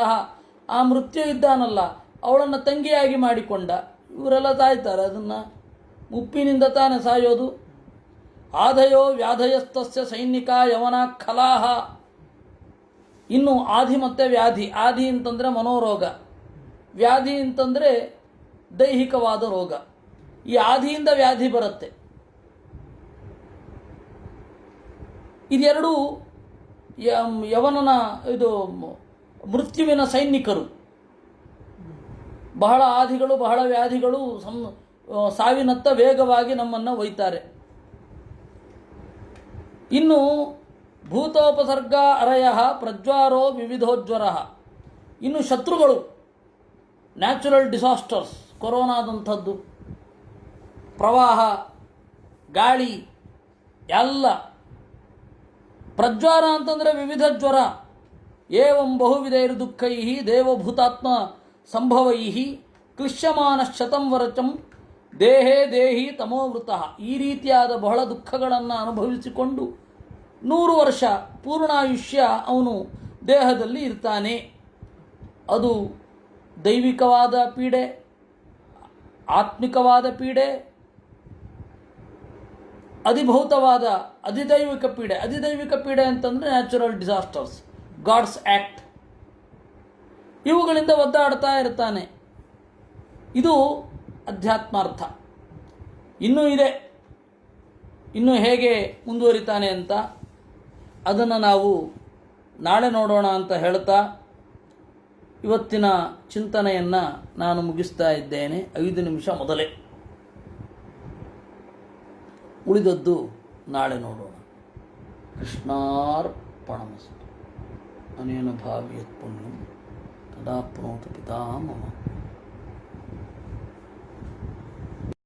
ಆ ಮೃತ್ಯು ಇದ್ದಾನಲ್ಲ, ಅವಳನ್ನು ತಂಗಿಯಾಗಿ ಮಾಡಿಕೊಂಡ. ಇವರೆಲ್ಲ ಸಾಯ್ತಾರೆ. ಅದನ್ನು ಮುಪ್ಪಿನಿಂದ ತಾನೇ ಸಾಯೋದು. ಆಧಯೋ ವ್ಯಾಧಯಸ್ತಸ್ಯ ಸೈನಿಕ ಯವನ ಖಲಾಹ. ಇನ್ನು ಆಧಿ ಮತ್ತು ವ್ಯಾಧಿ. ಆಧಿ ಅಂತಂದರೆ ಮನೋರೋಗ, ವ್ಯಾಧಿ ಅಂತಂದರೆ ದೈಹಿಕವಾದ ರೋಗ. ಈ ಆಧಿಯಿಂದ ವ್ಯಾಧಿ ಬರುತ್ತೆ. ಇದೆರಡೂ ಯವನನ ಮೃತ್ಯುವಿನ ಸೈನಿಕರು. ಬಹಳ ಆಧಿಗಳು, ಬಹಳ ವ್ಯಾಧಿಗಳು ಸಾವಿನತ್ತ ವೇಗವಾಗಿ ನಮ್ಮನ್ನು ಒಯ್ತಾರೆ. ಇನ್ನು ಭೂತೋಪಸರ್ಗ ಅರಯ ಪ್ರಜ್ವಾರೋ ವಿವಿಧೋಜ್ವರ. ಇನ್ನು ಶತ್ರುಗಳು, ನ್ಯಾಚುರಲ್ ಡಿಸಾಸ್ಟರ್ಸ್, ಕೊರೋನಾದಂಥದ್ದು, ಪ್ರವಾಹ, ಗಾಳಿ ಎಲ್ಲ. ಪ್ರಜ್ವಾರ ಅಂತಂದರೆ ವಿವಿಧ ಜ್ವರ. ಏವಂ ಬಹುವಿಧೈರ್ದುಃಖೈ ದೇವಭೂತಾತ್ಮ ಸಂಭವೈ ಕ್ಲಿಶ್ಯಮಾನ ಶತಂ ವರಚಂ ದೇಹೇ ದೇಹಿ ತಮೋವೃತಃ. ಈ ರೀತಿಯಾದ ಬಹಳ ದುಃಖಗಳನ್ನು ಅನುಭವಿಸಿಕೊಂಡು 100 ವರ್ಷ ಪೂರ್ಣಾಯುಷ್ಯ ಅವನು ದೇಹದಲ್ಲಿ ಇರ್ತಾನೆ. ಅದು ದೈವಿಕವಾದ ಪೀಡೆ, ಆತ್ಮಿಕವಾದ ಪೀಡೆ, ಅಧಿಭೌತವಾದ ಅಧಿದೈವಿಕ ಪೀಡೆ. ಅಧಿದೈವಿಕ ಪೀಡೆ ಅಂತಂದರೆ ನ್ಯಾಚುರಲ್ ಡಿಸಾಸ್ಟರ್ಸ್, ಗಾಡ್ಸ್ ಆ್ಯಕ್ಟ್. ಇವುಗಳಿಂದ ಒದ್ದಾಡ್ತಾ ಇರ್ತಾನೆ. ಇದು ಅಧ್ಯಾತ್ಮಾರ್ಥ. ಇನ್ನೂ ಇದೆ. ಇನ್ನು ಹೇಗೆ ಮುಂದುವರಿತಾನೆ ಅಂತ ಅದನ್ನು ನಾವು ನಾಳೆ ನೋಡೋಣ ಅಂತ ಹೇಳ್ತಾ ಇವತ್ತಿನ ಚಿಂತನೆಯನ್ನು ನಾನು ಮುಗಿಸ್ತಾ ಇದ್ದೇನೆ. 5 ನಿಮಿಷ ಮೊದಲೇ. ಉಳಿದದ್ದು ನಾಳೆ ನೋಡೋಣ. ಕೃಷ್ಣಾರ್ಪಣಮಸ್ತು. ಅನೇನ ಭಾವಿಯತ್ ಪುಣ್ಯಂ ತದಾಪ್ನೋತು ಪಿತಾಮಹ.